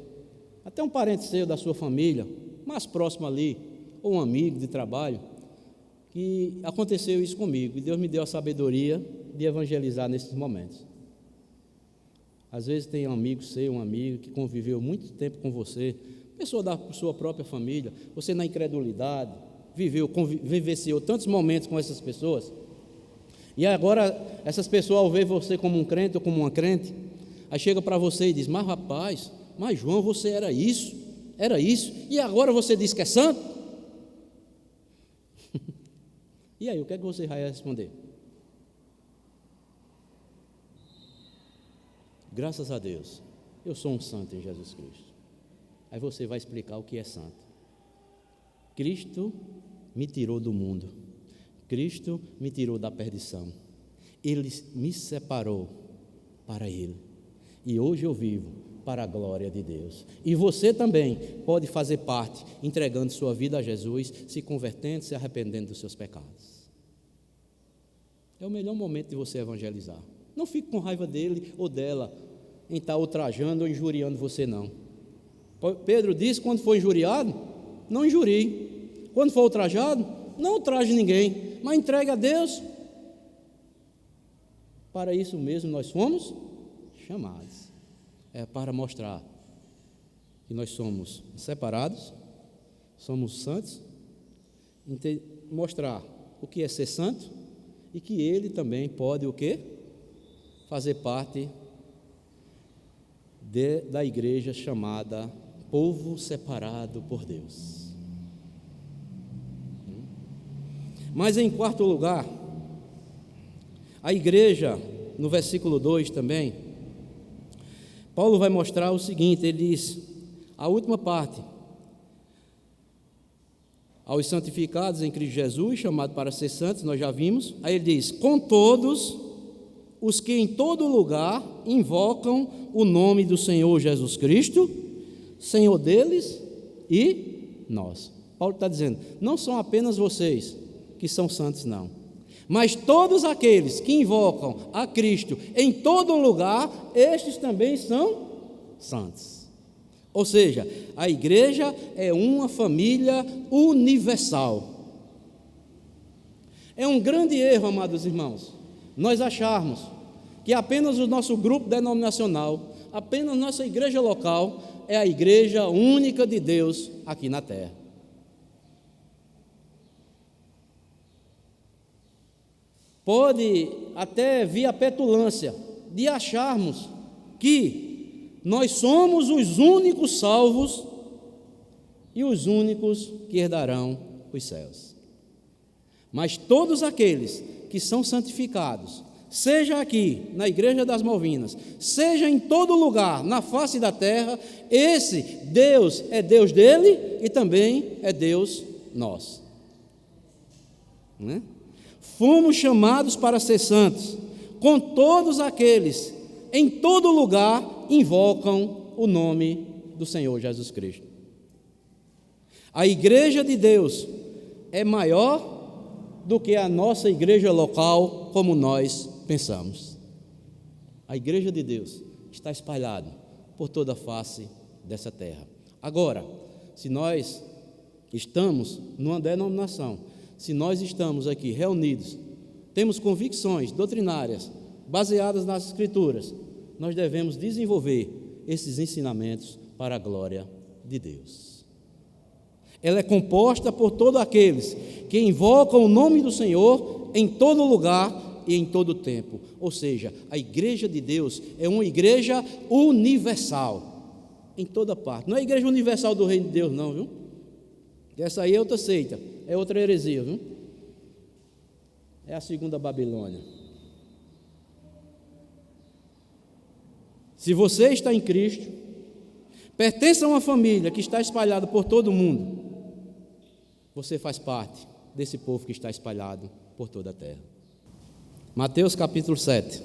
até um parente seu da sua família, mais próximo ali, ou um amigo de trabalho, que aconteceu isso comigo, e Deus me deu a sabedoria de evangelizar nesses momentos. Às vezes tem um amigo seu, um amigo que conviveu muito tempo com você, pessoa da sua própria família, você na incredulidade, vivenciou tantos momentos com essas pessoas, e agora essas pessoas, ao ver você como um crente ou como uma crente, aí chega para você e diz, mas rapaz, mas João, você era isso, e agora você diz que é santo? E aí, o que é que você vai responder? Graças a Deus, eu sou um santo em Jesus Cristo. Aí você vai explicar o que é santo. Cristo me tirou do mundo. Cristo me tirou da perdição. Ele me separou para Ele. E hoje eu vivo para a glória de Deus. E você também pode fazer parte, entregando sua vida a Jesus, se convertendo, se arrependendo dos seus pecados. É o melhor momento de você evangelizar. Não fique com raiva dele ou dela em estar ultrajando ou injuriando você, não. Pedro disse, quando for injuriado, não injurie. Quando for ultrajado, não ultraje ninguém, mas entregue a Deus. Para isso mesmo nós fomos chamados. É para mostrar que nós somos separados, somos santos, mostrar o que é ser santo, e que ele também pode o quê? Fazer parte da igreja chamada povo separado por Deus. Mas em quarto lugar, a igreja, no versículo 2 também, Paulo vai mostrar o seguinte, ele diz, a última parte, aos santificados em Cristo Jesus, chamados para ser santos, nós já vimos. Aí ele diz, com todos os que em todo lugar invocam o nome do Senhor Jesus Cristo, Senhor deles e nós. Paulo está dizendo, não são apenas vocês que são santos, não, mas todos aqueles que invocam a Cristo em todo lugar, estes também são santos. Ou seja, a igreja é uma família universal. É um grande erro, amados irmãos, nós acharmos que apenas o nosso grupo denominacional, apenas nossa igreja local, é a igreja única de Deus aqui na terra. pode até vir a petulância de acharmos que nós somos os únicos salvos e os únicos que herdarão os céus. Mas todos aqueles que são santificados, seja aqui na Igreja das Malvinas, seja em todo lugar na face da terra, esse Deus é Deus dele e também é Deus nosso. Né? Fomos chamados para ser santos, com todos aqueles, em todo lugar, invocam o nome do Senhor Jesus Cristo. A igreja de Deus é maior do que a nossa igreja local, como nós pensamos. A igreja de Deus está espalhada por toda a face dessa terra. Agora, se nós estamos numa denominação, se nós estamos aqui reunidos, temos convicções doutrinárias baseadas nas Escrituras, nós devemos desenvolver esses ensinamentos para a glória de Deus. Ela é composta por todos aqueles que invocam o nome do Senhor em todo lugar e em todo tempo. Ou seja, a igreja de Deus é uma igreja universal, em toda parte. Não é a igreja universal do reino de Deus não, viu? Essa aí é outra seita, é outra heresia, viu? É a segunda Babilônia. Se você está em Cristo, pertence a uma família que está espalhada por todo o mundo, você faz parte desse povo que está espalhado por toda a terra. Mateus capítulo 7.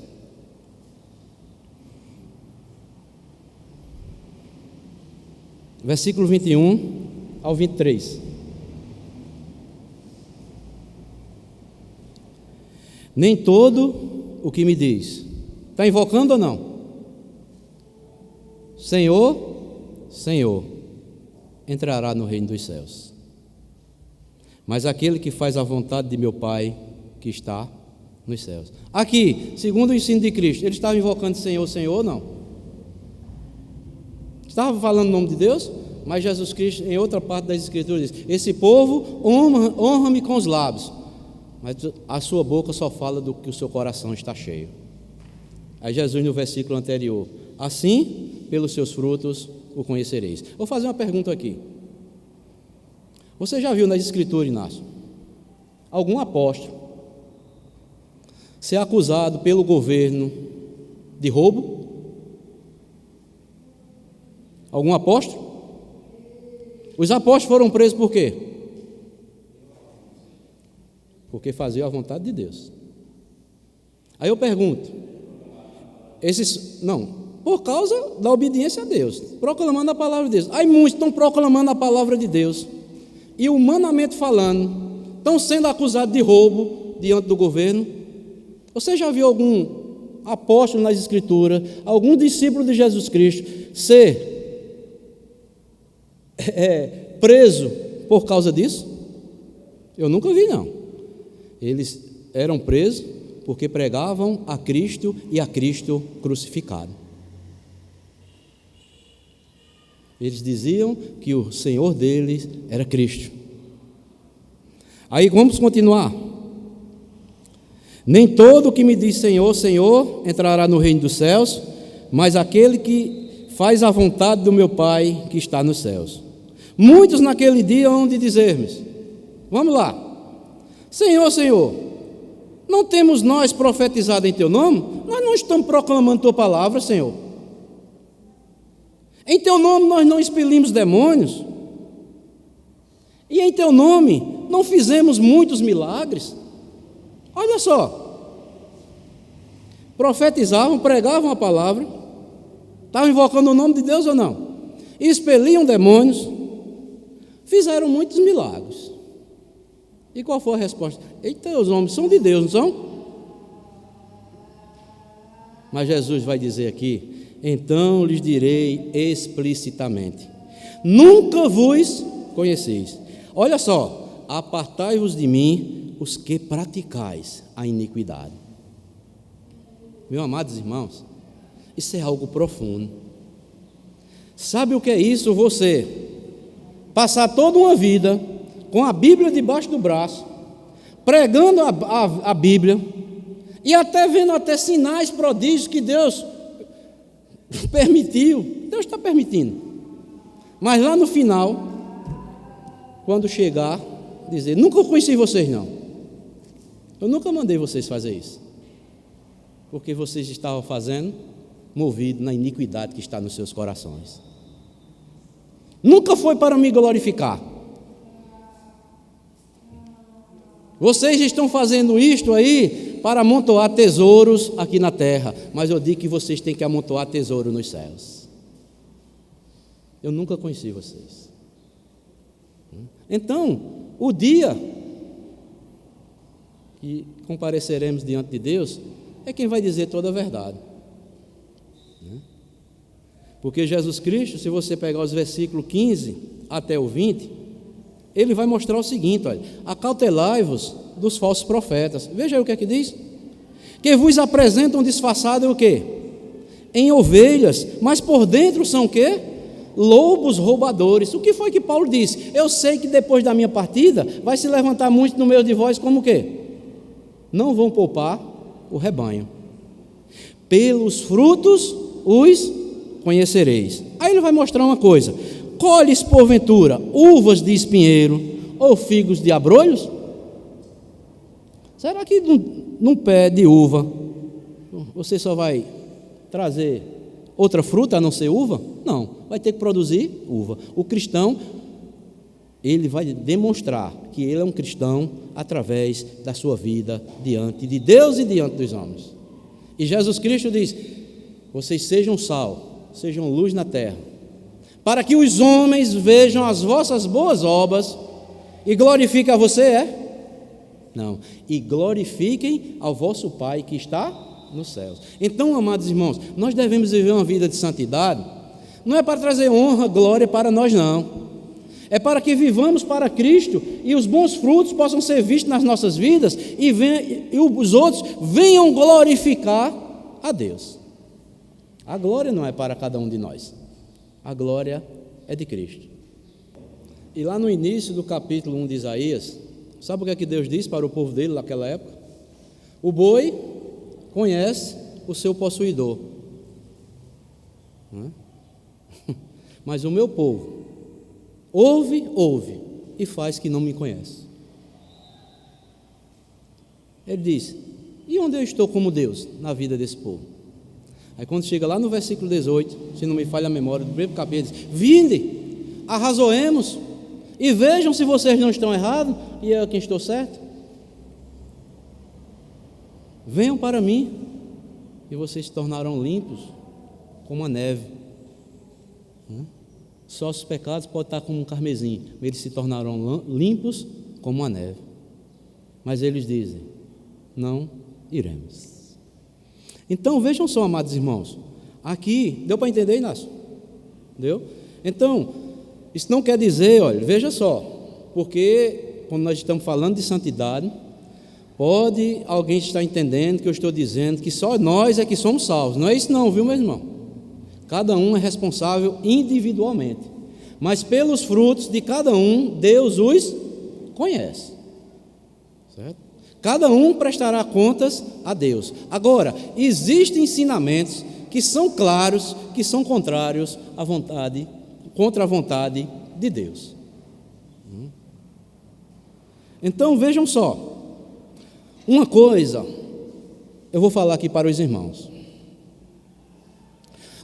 Versículo 21 ao 23. Nem todo o que me diz, está invocando ou não? Senhor, Senhor, entrará no reino dos céus. Mas aquele que faz a vontade de meu Pai que está nos céus. Aqui, segundo o ensino de Cristo, ele estava invocando Senhor, Senhor ou não? Estava falando o nome de Deus, mas Jesus Cristo, em outra parte das Escrituras, diz: esse povo honra-me com os lábios, mas a sua boca só fala do que o seu coração está cheio. Aí Jesus, no versículo anterior: assim, pelos seus frutos o conhecereis. Vou fazer uma pergunta aqui. Você já viu nas Escrituras, Inácio, algum apóstolo ser acusado pelo governo de roubo? Algum apóstolo? Os apóstolos foram presos por quê? Porque faziam a vontade de Deus. Aí eu pergunto, por causa da obediência a Deus, proclamando a palavra de Deus. Aí muitos estão proclamando a palavra de Deus e, humanamente falando, estão sendo acusados de roubo diante do governo. Você já viu algum apóstolo nas Escrituras, algum discípulo de Jesus Cristo ser preso por causa disso? Eu nunca vi, não. Eles eram presos porque pregavam a Cristo e a Cristo crucificado. Eles diziam que o Senhor deles era Cristo. Aí vamos continuar. Nem todo que me diz Senhor, Senhor, entrará no reino dos céus, mas aquele que faz a vontade do meu Pai que está nos céus. Muitos naquele dia hão de dizer-me, vamos lá, Senhor, Senhor, não temos nós profetizado em teu nome? Nós não estamos proclamando tua palavra, Senhor. Em teu nome nós não expelimos demônios, e em teu nome não fizemos muitos milagres. Olha só, profetizavam, pregavam a palavra, estavam invocando o nome de Deus ou não? Expeliam demônios, fizeram muitos milagres. E qual foi a resposta? Eita, os homens são de Deus, não são? Mas Jesus vai dizer aqui: então lhes direi explicitamente: nunca vos conheceis. Olha só, apartai-vos de mim, os que praticais a iniquidade. Meus amados irmãos, isso é algo profundo. Sabe o que é isso? Você passar toda uma vida com a Bíblia debaixo do braço, pregando a Bíblia, E até vendo até sinais, prodígios que Deus permitiu. Deus está permitindo. Mas lá no final, quando chegar, dizer: nunca conheci vocês não. Eu nunca mandei vocês fazer isso. Porque vocês estavam fazendo movido na iniquidade que está nos seus corações. Nunca foi para me glorificar. Vocês estão fazendo isto aí para amontoar tesouros aqui na terra, mas eu digo que vocês têm que amontoar tesouro nos céus. Eu nunca conheci vocês. Então, o dia que compareceremos diante de Deus é quem vai dizer toda a verdade. Porque Jesus Cristo, se você pegar os versículos 15 até o 20, ele vai mostrar o seguinte: olha, acautelai-vos dos falsos profetas. Veja aí o que é que diz: que vos apresentam disfarçado o quê? Em ovelhas, mas por dentro são o quê? Lobos roubadores. O que foi que Paulo disse? Eu sei que depois da minha partida vai se levantar muito no meio de vós como o quê? Não vão poupar o rebanho. Pelos frutos os conhecereis. Aí ele vai mostrar uma coisa: colhes porventura uvas de espinheiro ou figos de abrolhos? Será que num pé de uva você só vai trazer outra fruta a não ser uva? Não, vai ter que produzir uva. O cristão, ele vai demonstrar que ele é um cristão através da sua vida diante de Deus e diante dos homens. E Jesus Cristo diz: vocês sejam sal, sejam luz na terra, para que os homens vejam as vossas boas obras e glorifiquem a você, Não, e glorifiquem ao vosso Pai que está nos céus. Então, amados irmãos, nós devemos viver uma vida de santidade, não é para trazer honra, glória para nós não, é para que vivamos para Cristo e os bons frutos possam ser vistos nas nossas vidas e os outros venham glorificar a Deus. A glória não é para cada um de nós, a glória é de Cristo. E lá no início do capítulo 1 de Isaías, sabe o que é que Deus disse para o povo dele naquela época? O boi conhece o seu possuidor, mas o meu povo ouve e faz que não me conhece. Ele diz: e onde eu estou como Deus na vida desse povo? Aí quando chega lá no versículo 18, se não me falha a memória, do primeiro capítulo, diz: vinde, arrazoemos e vejam se vocês não estão errados e eu quem estou certo. Venham para mim e vocês se tornarão limpos como a neve. Só os pecados podem estar como um carmesim, eles se tornarão limpos como a neve. Mas eles dizem: não iremos. Então vejam só, amados irmãos, aqui, deu para entender, Inácio? Deu? Então, isso não quer dizer, olha, veja só, porque quando nós estamos falando de santidade, pode alguém estar entendendo que eu estou dizendo que só nós é que somos salvos. Não é isso não, viu, meu irmão? Cada um é responsável individualmente, mas pelos frutos de cada um, Deus os conhece, certo? Cada um prestará contas a Deus. Agora, existem ensinamentos que são claros, que são contrários à vontade, contra a vontade de Deus. Então, vejam só, uma coisa, eu vou falar aqui para os irmãos.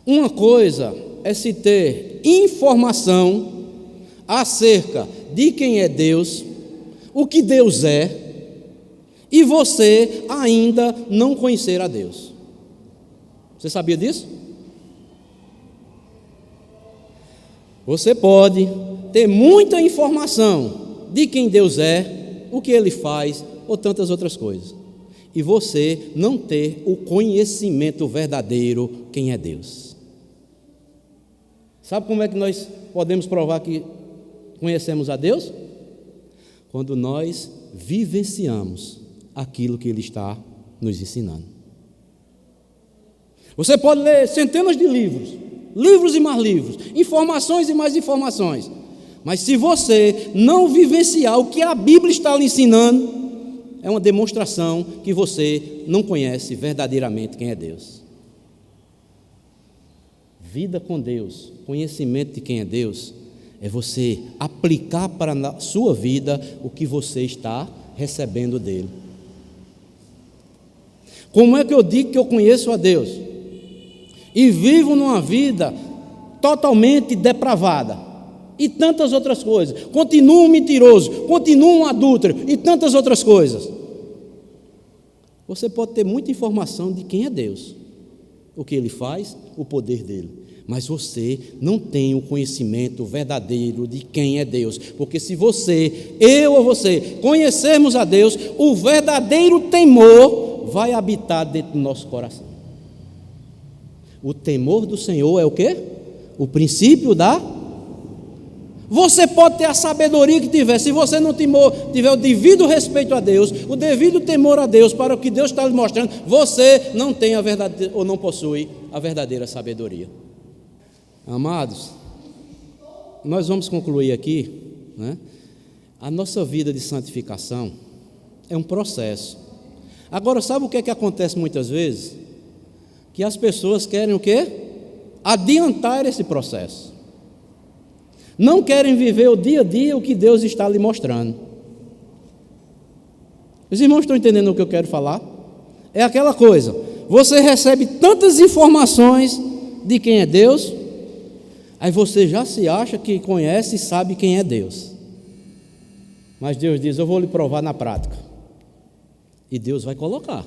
Uma coisa é se ter informação acerca de quem é Deus, o que Deus é, e você ainda não conhecer a Deus. Você sabia disso? Você pode ter muita informação de quem Deus é, o que Ele faz, ou tantas outras coisas, e você não ter o conhecimento verdadeiro quem é Deus. Sabe como é que nós podemos provar que conhecemos a Deus? Quando nós vivenciamos aquilo que Ele está nos ensinando. Você pode ler centenas de livros, livros e mais livros, informações e mais informações, mas se você não vivenciar o que a Bíblia está lhe ensinando, é uma demonstração que você não conhece verdadeiramente quem é Deus. Vida com Deus, conhecimento de quem é Deus, é você aplicar para a sua vida o que você está recebendo dele. Como é que eu digo que eu conheço a Deus e vivo numa vida totalmente depravada e tantas outras coisas, continuo um mentiroso, continuo um adúltero e tantas outras coisas? Você pode ter muita informação de quem é Deus, o que ele faz, o poder dele, mas você não tem o conhecimento verdadeiro de quem é Deus, porque se você, eu ou você, conhecermos a Deus, o verdadeiro temor vai habitar dentro do nosso coração. O temor do Senhor é o quê? O princípio da... Você pode ter a sabedoria que tiver, se você não tiver o devido respeito a Deus, o devido temor a Deus para o que Deus está lhe mostrando, você não tem a verdadeira, ou não possui a verdadeira sabedoria. Amados, nós vamos concluir aqui, né? A nossa vida de santificação é um processo. Agora, sabe o que é que acontece muitas vezes? Que as pessoas querem o quê? Adiantar esse processo. Não querem viver o dia a dia o que Deus está lhe mostrando. Os irmãos estão entendendo o que eu quero falar? É aquela coisa, você recebe tantas informações de quem é Deus, aí você já se acha que conhece e sabe quem é Deus. Mas Deus diz, eu vou lhe provar na prática. E Deus vai colocar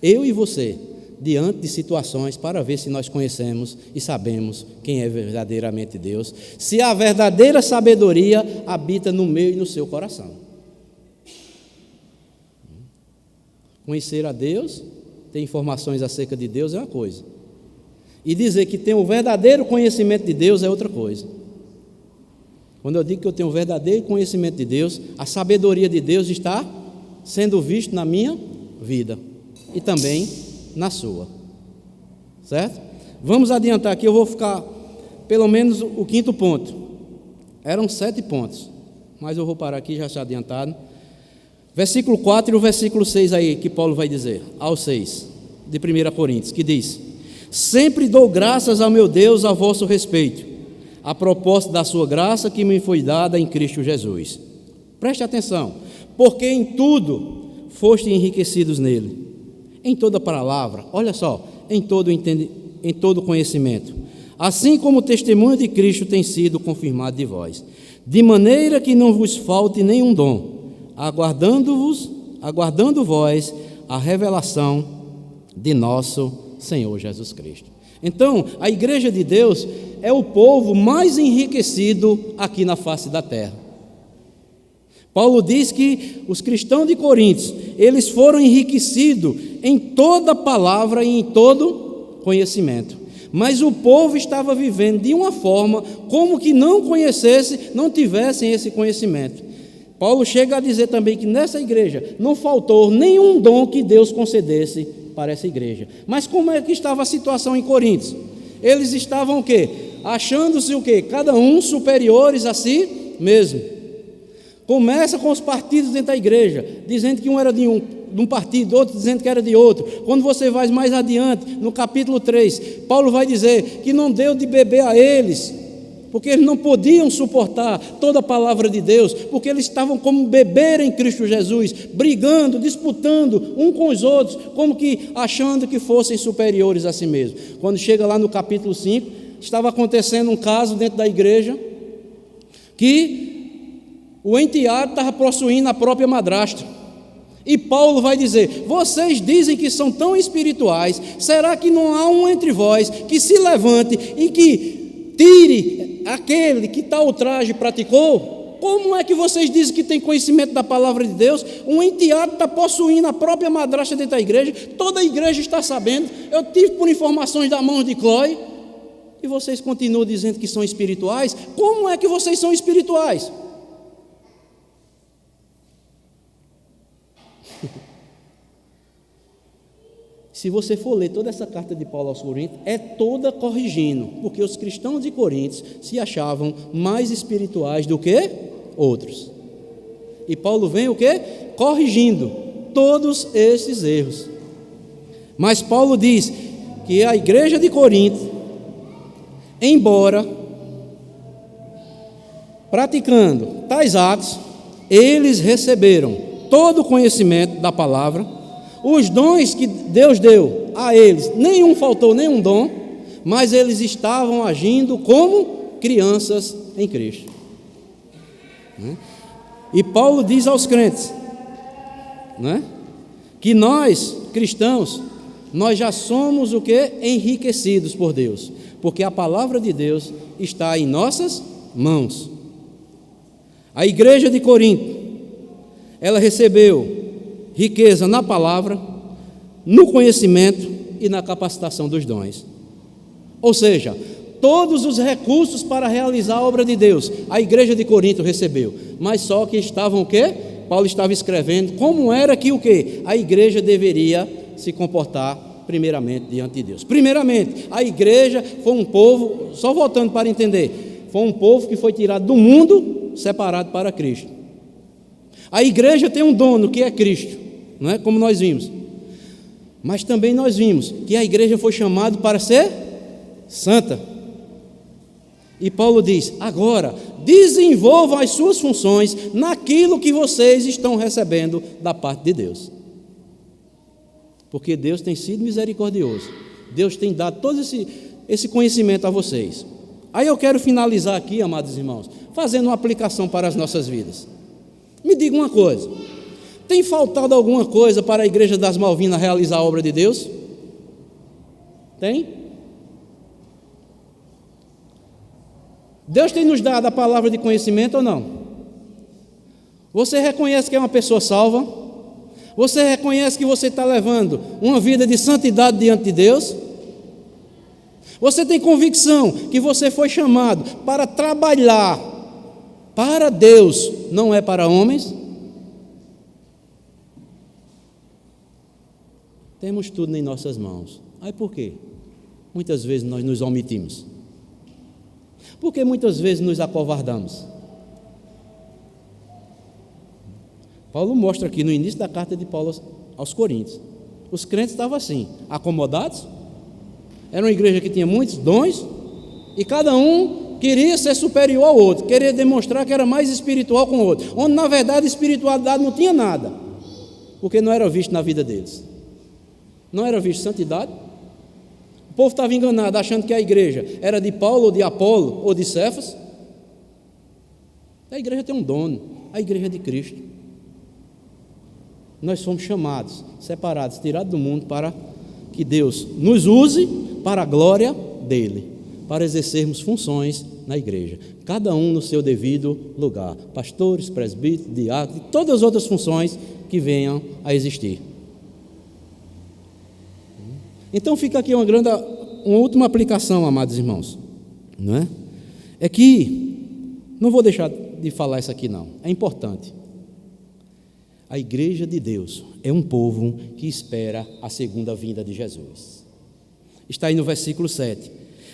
eu e você diante de situações para ver se nós conhecemos e sabemos quem é verdadeiramente Deus, se a verdadeira sabedoria habita no meu e no seu coração. Conhecer a Deus, ter informações acerca de Deus é uma coisa, e dizer que tem o verdadeiro conhecimento de Deus é outra coisa. Quando eu digo que eu tenho o verdadeiro conhecimento de Deus, a sabedoria de Deus está sendo visto na minha vida e também na sua, certo? Vamos adiantar aqui, eu vou ficar pelo menos o quinto ponto. Eram 7 pontos, mas eu vou parar aqui, já está adiantado. Versículo 4 e o versículo 6 aí, que Paulo vai dizer, ao 6, de 1 Coríntios, que diz: sempre dou graças ao meu Deus a vosso respeito, a propósito da sua graça que me foi dada em Cristo Jesus. Preste atenção, porque em tudo foste enriquecidos nele, em toda palavra, olha só, em todo conhecimento, assim como o testemunho de Cristo tem sido confirmado de vós, de maneira que não vos falte nenhum dom, aguardando vós a revelação de nosso Senhor Jesus Cristo. Então, a igreja de Deus é o povo mais enriquecido aqui na face da terra. Paulo diz que os cristãos de Coríntios, eles foram enriquecidos em toda palavra e em todo conhecimento. Mas o povo estava vivendo de uma forma como que não tivessem esse conhecimento. Paulo chega a dizer também que nessa igreja não faltou nenhum dom que Deus concedesse para essa igreja. Mas como é que estava a situação em Coríntios? Eles estavam o quê? Achando-se o quê? Cada um superiores a si mesmo. Começa com os partidos dentro da igreja, dizendo que um era de um partido, outro dizendo que era de outro. Quando você vai mais adiante, no capítulo 3, Paulo vai dizer que não deu de beber a eles, porque eles não podiam suportar toda a palavra de Deus, porque eles estavam como beber em Cristo Jesus, brigando, disputando um com os outros, como que achando que fossem superiores a si mesmos. Quando chega lá no capítulo 5, estava acontecendo um caso dentro da igreja, que o enteado estava possuindo a própria madrasta. E Paulo vai dizer: vocês dizem que são tão espirituais, será que não há um entre vós que se levante e que tire aquele que tal ultraje praticou? Como é que vocês dizem que tem conhecimento da palavra de Deus? Um enteado está possuindo a própria madrasta dentro da igreja, toda a igreja está sabendo, eu tive por informações da mão de Clói, e vocês continuam dizendo que são espirituais? Como é que vocês são espirituais? Se você for ler toda essa carta de Paulo aos Coríntios, é toda corrigindo, porque os cristãos de Coríntios se achavam mais espirituais do que outros. E Paulo vem o quê? Corrigindo todos esses erros. Mas Paulo diz que a igreja de Corinto, embora praticando tais atos, eles receberam todo o conhecimento da palavra, os dons que Deus deu a eles, nenhum faltou, nenhum dom, mas eles estavam agindo como crianças em Cristo. E Paulo diz aos crentes, que nós, cristãos, nós já somos o quê? Enriquecidos por Deus, porque a palavra de Deus está em nossas mãos. A igreja de Corinto, ela recebeu riqueza na palavra, no conhecimento e na capacitação dos dons. Ou seja, todos os recursos para realizar a obra de Deus, a igreja de Corinto recebeu, mas só que estavam o quê? Paulo estava escrevendo como era que o quê? A igreja deveria se comportar primeiramente diante de Deus. Primeiramente, a igreja foi um povo, só voltando para entender, foi um povo que foi tirado do mundo, separado para Cristo. A igreja tem um dono que é Cristo, não é? Como nós vimos. Mas também nós vimos que a igreja foi chamada para ser santa. E Paulo diz, agora, desenvolvam as suas funções naquilo que vocês estão recebendo da parte de Deus. Porque Deus tem sido misericordioso. Deus tem dado todo esse conhecimento a vocês. Aí eu quero finalizar aqui, amados irmãos, fazendo uma aplicação para as nossas vidas. Me diga uma coisa, tem faltado alguma coisa para a Igreja das Malvinas realizar a obra de Deus? Tem? Deus tem nos dado a palavra de conhecimento ou não? Você reconhece que é uma pessoa salva? Você reconhece que você está levando uma vida de santidade diante de Deus? Você tem convicção que você foi chamado para trabalhar para Deus, não é para homens? Temos tudo em nossas mãos. Aí por quê? Muitas vezes nós nos omitimos. Porque muitas vezes nos acovardamos. Paulo mostra aqui no início da carta de Paulo aos Coríntios. Os crentes estavam assim, acomodados. Era uma igreja que tinha muitos dons e cada um queria ser superior ao outro, queria demonstrar que era mais espiritual com o outro, onde na verdade espiritualidade não tinha nada, porque não era visto na vida deles. Não era visto santidade. O povo estava enganado, achando que a igreja era de Paulo, ou de Apolo, ou de Cefas. A igreja tem um dono, a igreja é de Cristo. Nós somos chamados, separados, tirados do mundo para que Deus nos use para a glória dele, para exercermos funções na igreja, cada um no seu devido lugar, pastores, presbíteros, diáconos, e todas as outras funções que venham a existir. Então fica aqui uma última aplicação, amados irmãos, não é? É que, não vou deixar de falar isso aqui não, é importante. A igreja de Deus é um povo que espera a segunda vinda de Jesus. Está aí no versículo 7.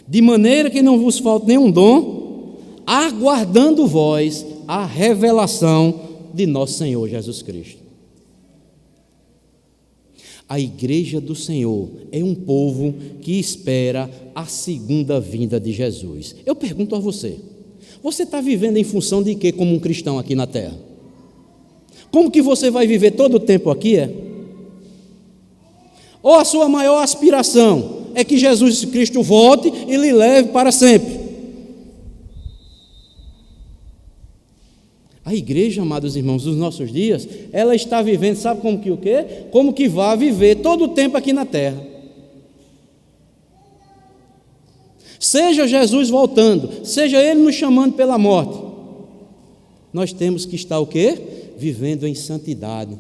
De maneira que não vos falte nenhum dom, aguardando vós a revelação de nosso Senhor Jesus Cristo. A igreja do Senhor é um povo que espera a segunda vinda de Jesus. Eu pergunto a você, você está vivendo em função de quê como um cristão aqui na terra? Como que você vai viver todo o tempo aqui, Ou a sua maior aspiração é que Jesus Cristo volte e lhe leve para sempre? A igreja, amados irmãos, dos nossos dias, ela está vivendo, sabe como que o quê? Como que vai viver todo o tempo aqui na terra. Seja Jesus voltando, seja Ele nos chamando pela morte, nós temos que estar o quê? Vivendo em santidade,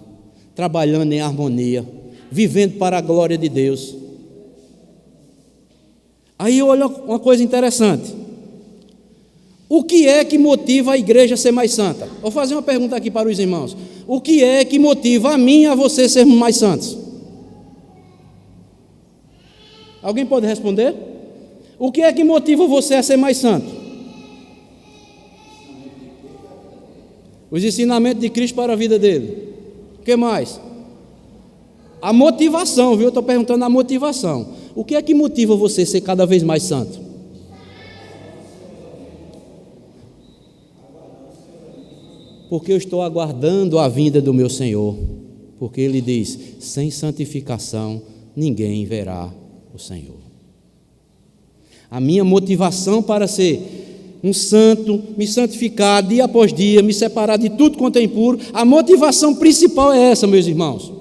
trabalhando em harmonia, vivendo para a glória de Deus. Aí olha uma coisa interessante. O que é que motiva a igreja a ser mais santa? Vou fazer uma pergunta aqui para os irmãos. O que é que motiva a mim e a você sermos mais santos? Alguém pode responder? O que é que motiva você a ser mais santo? Os ensinamentos de Cristo para a vida dele. O que mais? A motivação, viu? Eu estou perguntando a motivação. O que é que motiva você a ser cada vez mais santo? Porque eu estou aguardando a vinda do meu Senhor. Porque Ele diz, sem santificação ninguém verá o Senhor. A minha motivação para ser um santo, me santificar dia após dia, me separar de tudo quanto é impuro, a motivação principal é essa, meus irmãos.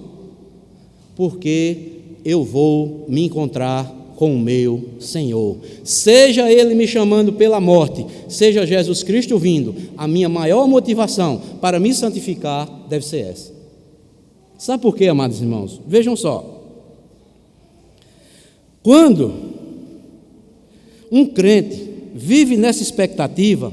Porque eu vou me encontrar com o meu Senhor. Seja Ele me chamando pela morte, seja Jesus Cristo vindo, a minha maior motivação para me santificar deve ser essa. Sabe por quê, amados irmãos? Vejam só. Quando um crente vive nessa expectativa,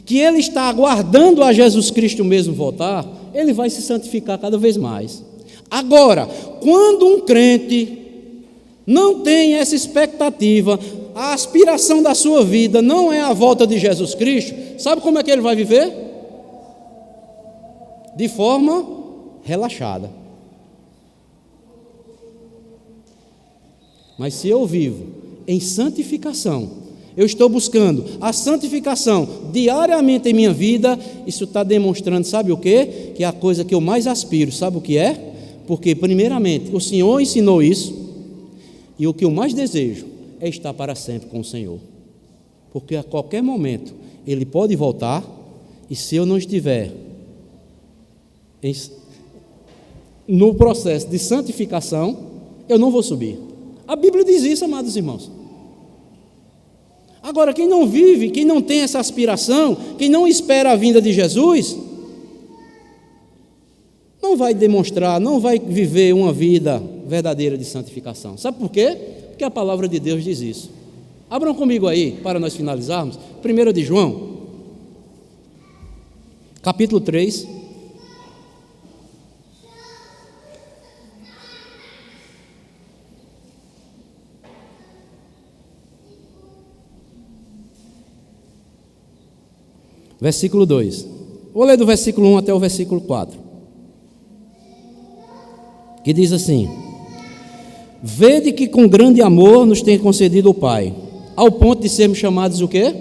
que ele está aguardando a Jesus Cristo mesmo voltar, ele vai se santificar cada vez mais. Agora, quando um crente não tem essa expectativa, a aspiração da sua vida não é a volta de Jesus Cristo, sabe como é que ele vai viver? De forma relaxada. Mas se eu vivo em santificação, eu estou buscando a santificação diariamente em minha vida, isso está demonstrando, sabe o quê? Que é a coisa que eu mais aspiro, sabe o que é? Porque, primeiramente, o Senhor ensinou isso, e o que eu mais desejo é estar para sempre com o Senhor. Porque a qualquer momento Ele pode voltar, e se eu não estiver no processo de santificação, eu não vou subir. A Bíblia diz isso, amados irmãos. Agora, quem não vive, quem não tem essa aspiração, quem não espera a vinda de Jesus, não vai demonstrar, não vai viver uma vida verdadeira de santificação. Sabe por quê? Porque a palavra de Deus diz isso. Abram comigo aí, para nós finalizarmos, 1 de João, capítulo 3. Versículo 2. Vou ler do versículo 1 até o versículo 4. Que diz assim: Vede que com grande amor nos tem concedido o Pai, ao ponto de sermos chamados o quê?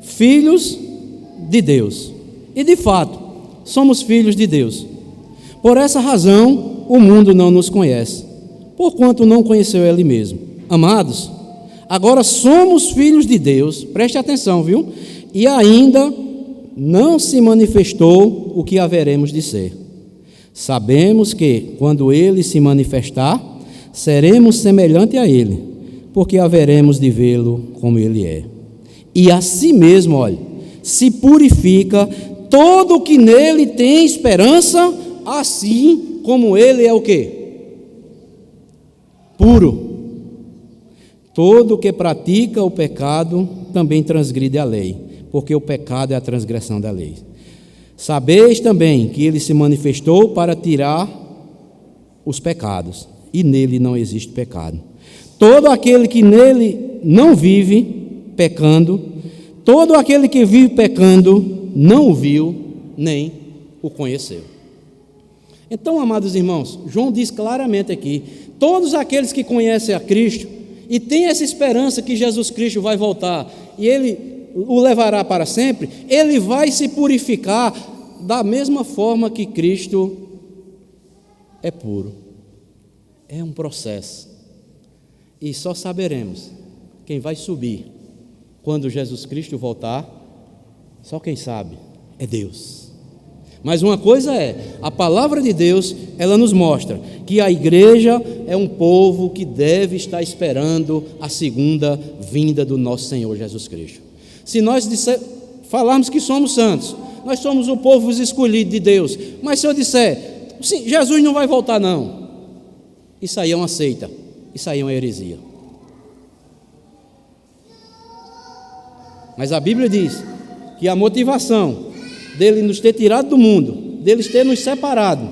Filhos de Deus. E de fato, somos filhos de Deus. Por essa razão, o mundo não nos conhece, porquanto não conheceu Ele mesmo. Amados, agora somos filhos de Deus, preste atenção, viu? E ainda não se manifestou o que haveremos de ser. Sabemos que, quando Ele se manifestar, seremos semelhante a Ele, porque haveremos de vê-lo como Ele é. E assim mesmo, olha, se purifica todo o que nele tem esperança, assim como Ele é o quê? Puro. Todo o que pratica o pecado também transgride a lei, porque o pecado é a transgressão da lei. Sabeis também que Ele se manifestou para tirar os pecados, e nele não existe pecado. Todo aquele que nele não vive pecando, todo aquele que vive pecando, não o viu, nem o conheceu. Então, amados irmãos, João diz claramente aqui, todos aqueles que conhecem a Cristo, e têm essa esperança que Jesus Cristo vai voltar, e Ele o levará para sempre, ele vai se purificar da mesma forma que Cristo é puro. É um processo. E só saberemos quem vai subir quando Jesus Cristo voltar, só quem sabe é Deus. Mas uma coisa é, a palavra de Deus, ela nos mostra que a igreja é um povo que deve estar esperando a segunda vinda do nosso Senhor Jesus Cristo. Se nós falarmos que somos santos, nós somos o povo escolhido de Deus, mas se eu disser, sim, Jesus não vai voltar não, isso aí é uma seita, isso aí é uma heresia. Mas a Bíblia diz que a motivação dele nos ter tirado do mundo, dele ter nos separado,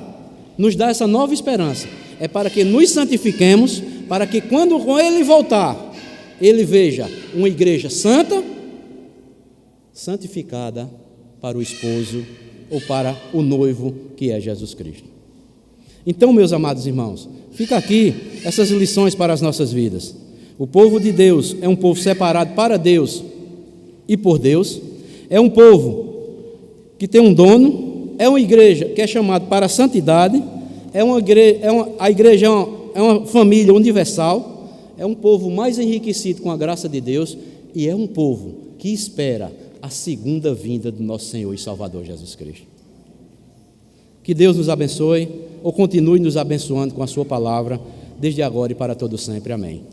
nos dá essa nova esperança, é para que nos santifiquemos, para que quando ele voltar, ele veja uma igreja santa, santificada para o esposo ou para o noivo que é Jesus Cristo. Então, meus amados irmãos, fica aqui essas lições para as nossas vidas. O povo de Deus é um povo separado para Deus e por Deus, é um povo que tem um dono, é uma igreja que é chamada para a santidade, a igreja é uma família universal, é um povo mais enriquecido com a graça de Deus e é um povo que espera a segunda vinda do nosso Senhor e Salvador Jesus Cristo. Que Deus nos abençoe, ou continue nos abençoando com a sua palavra, desde agora e para todo sempre. Amém.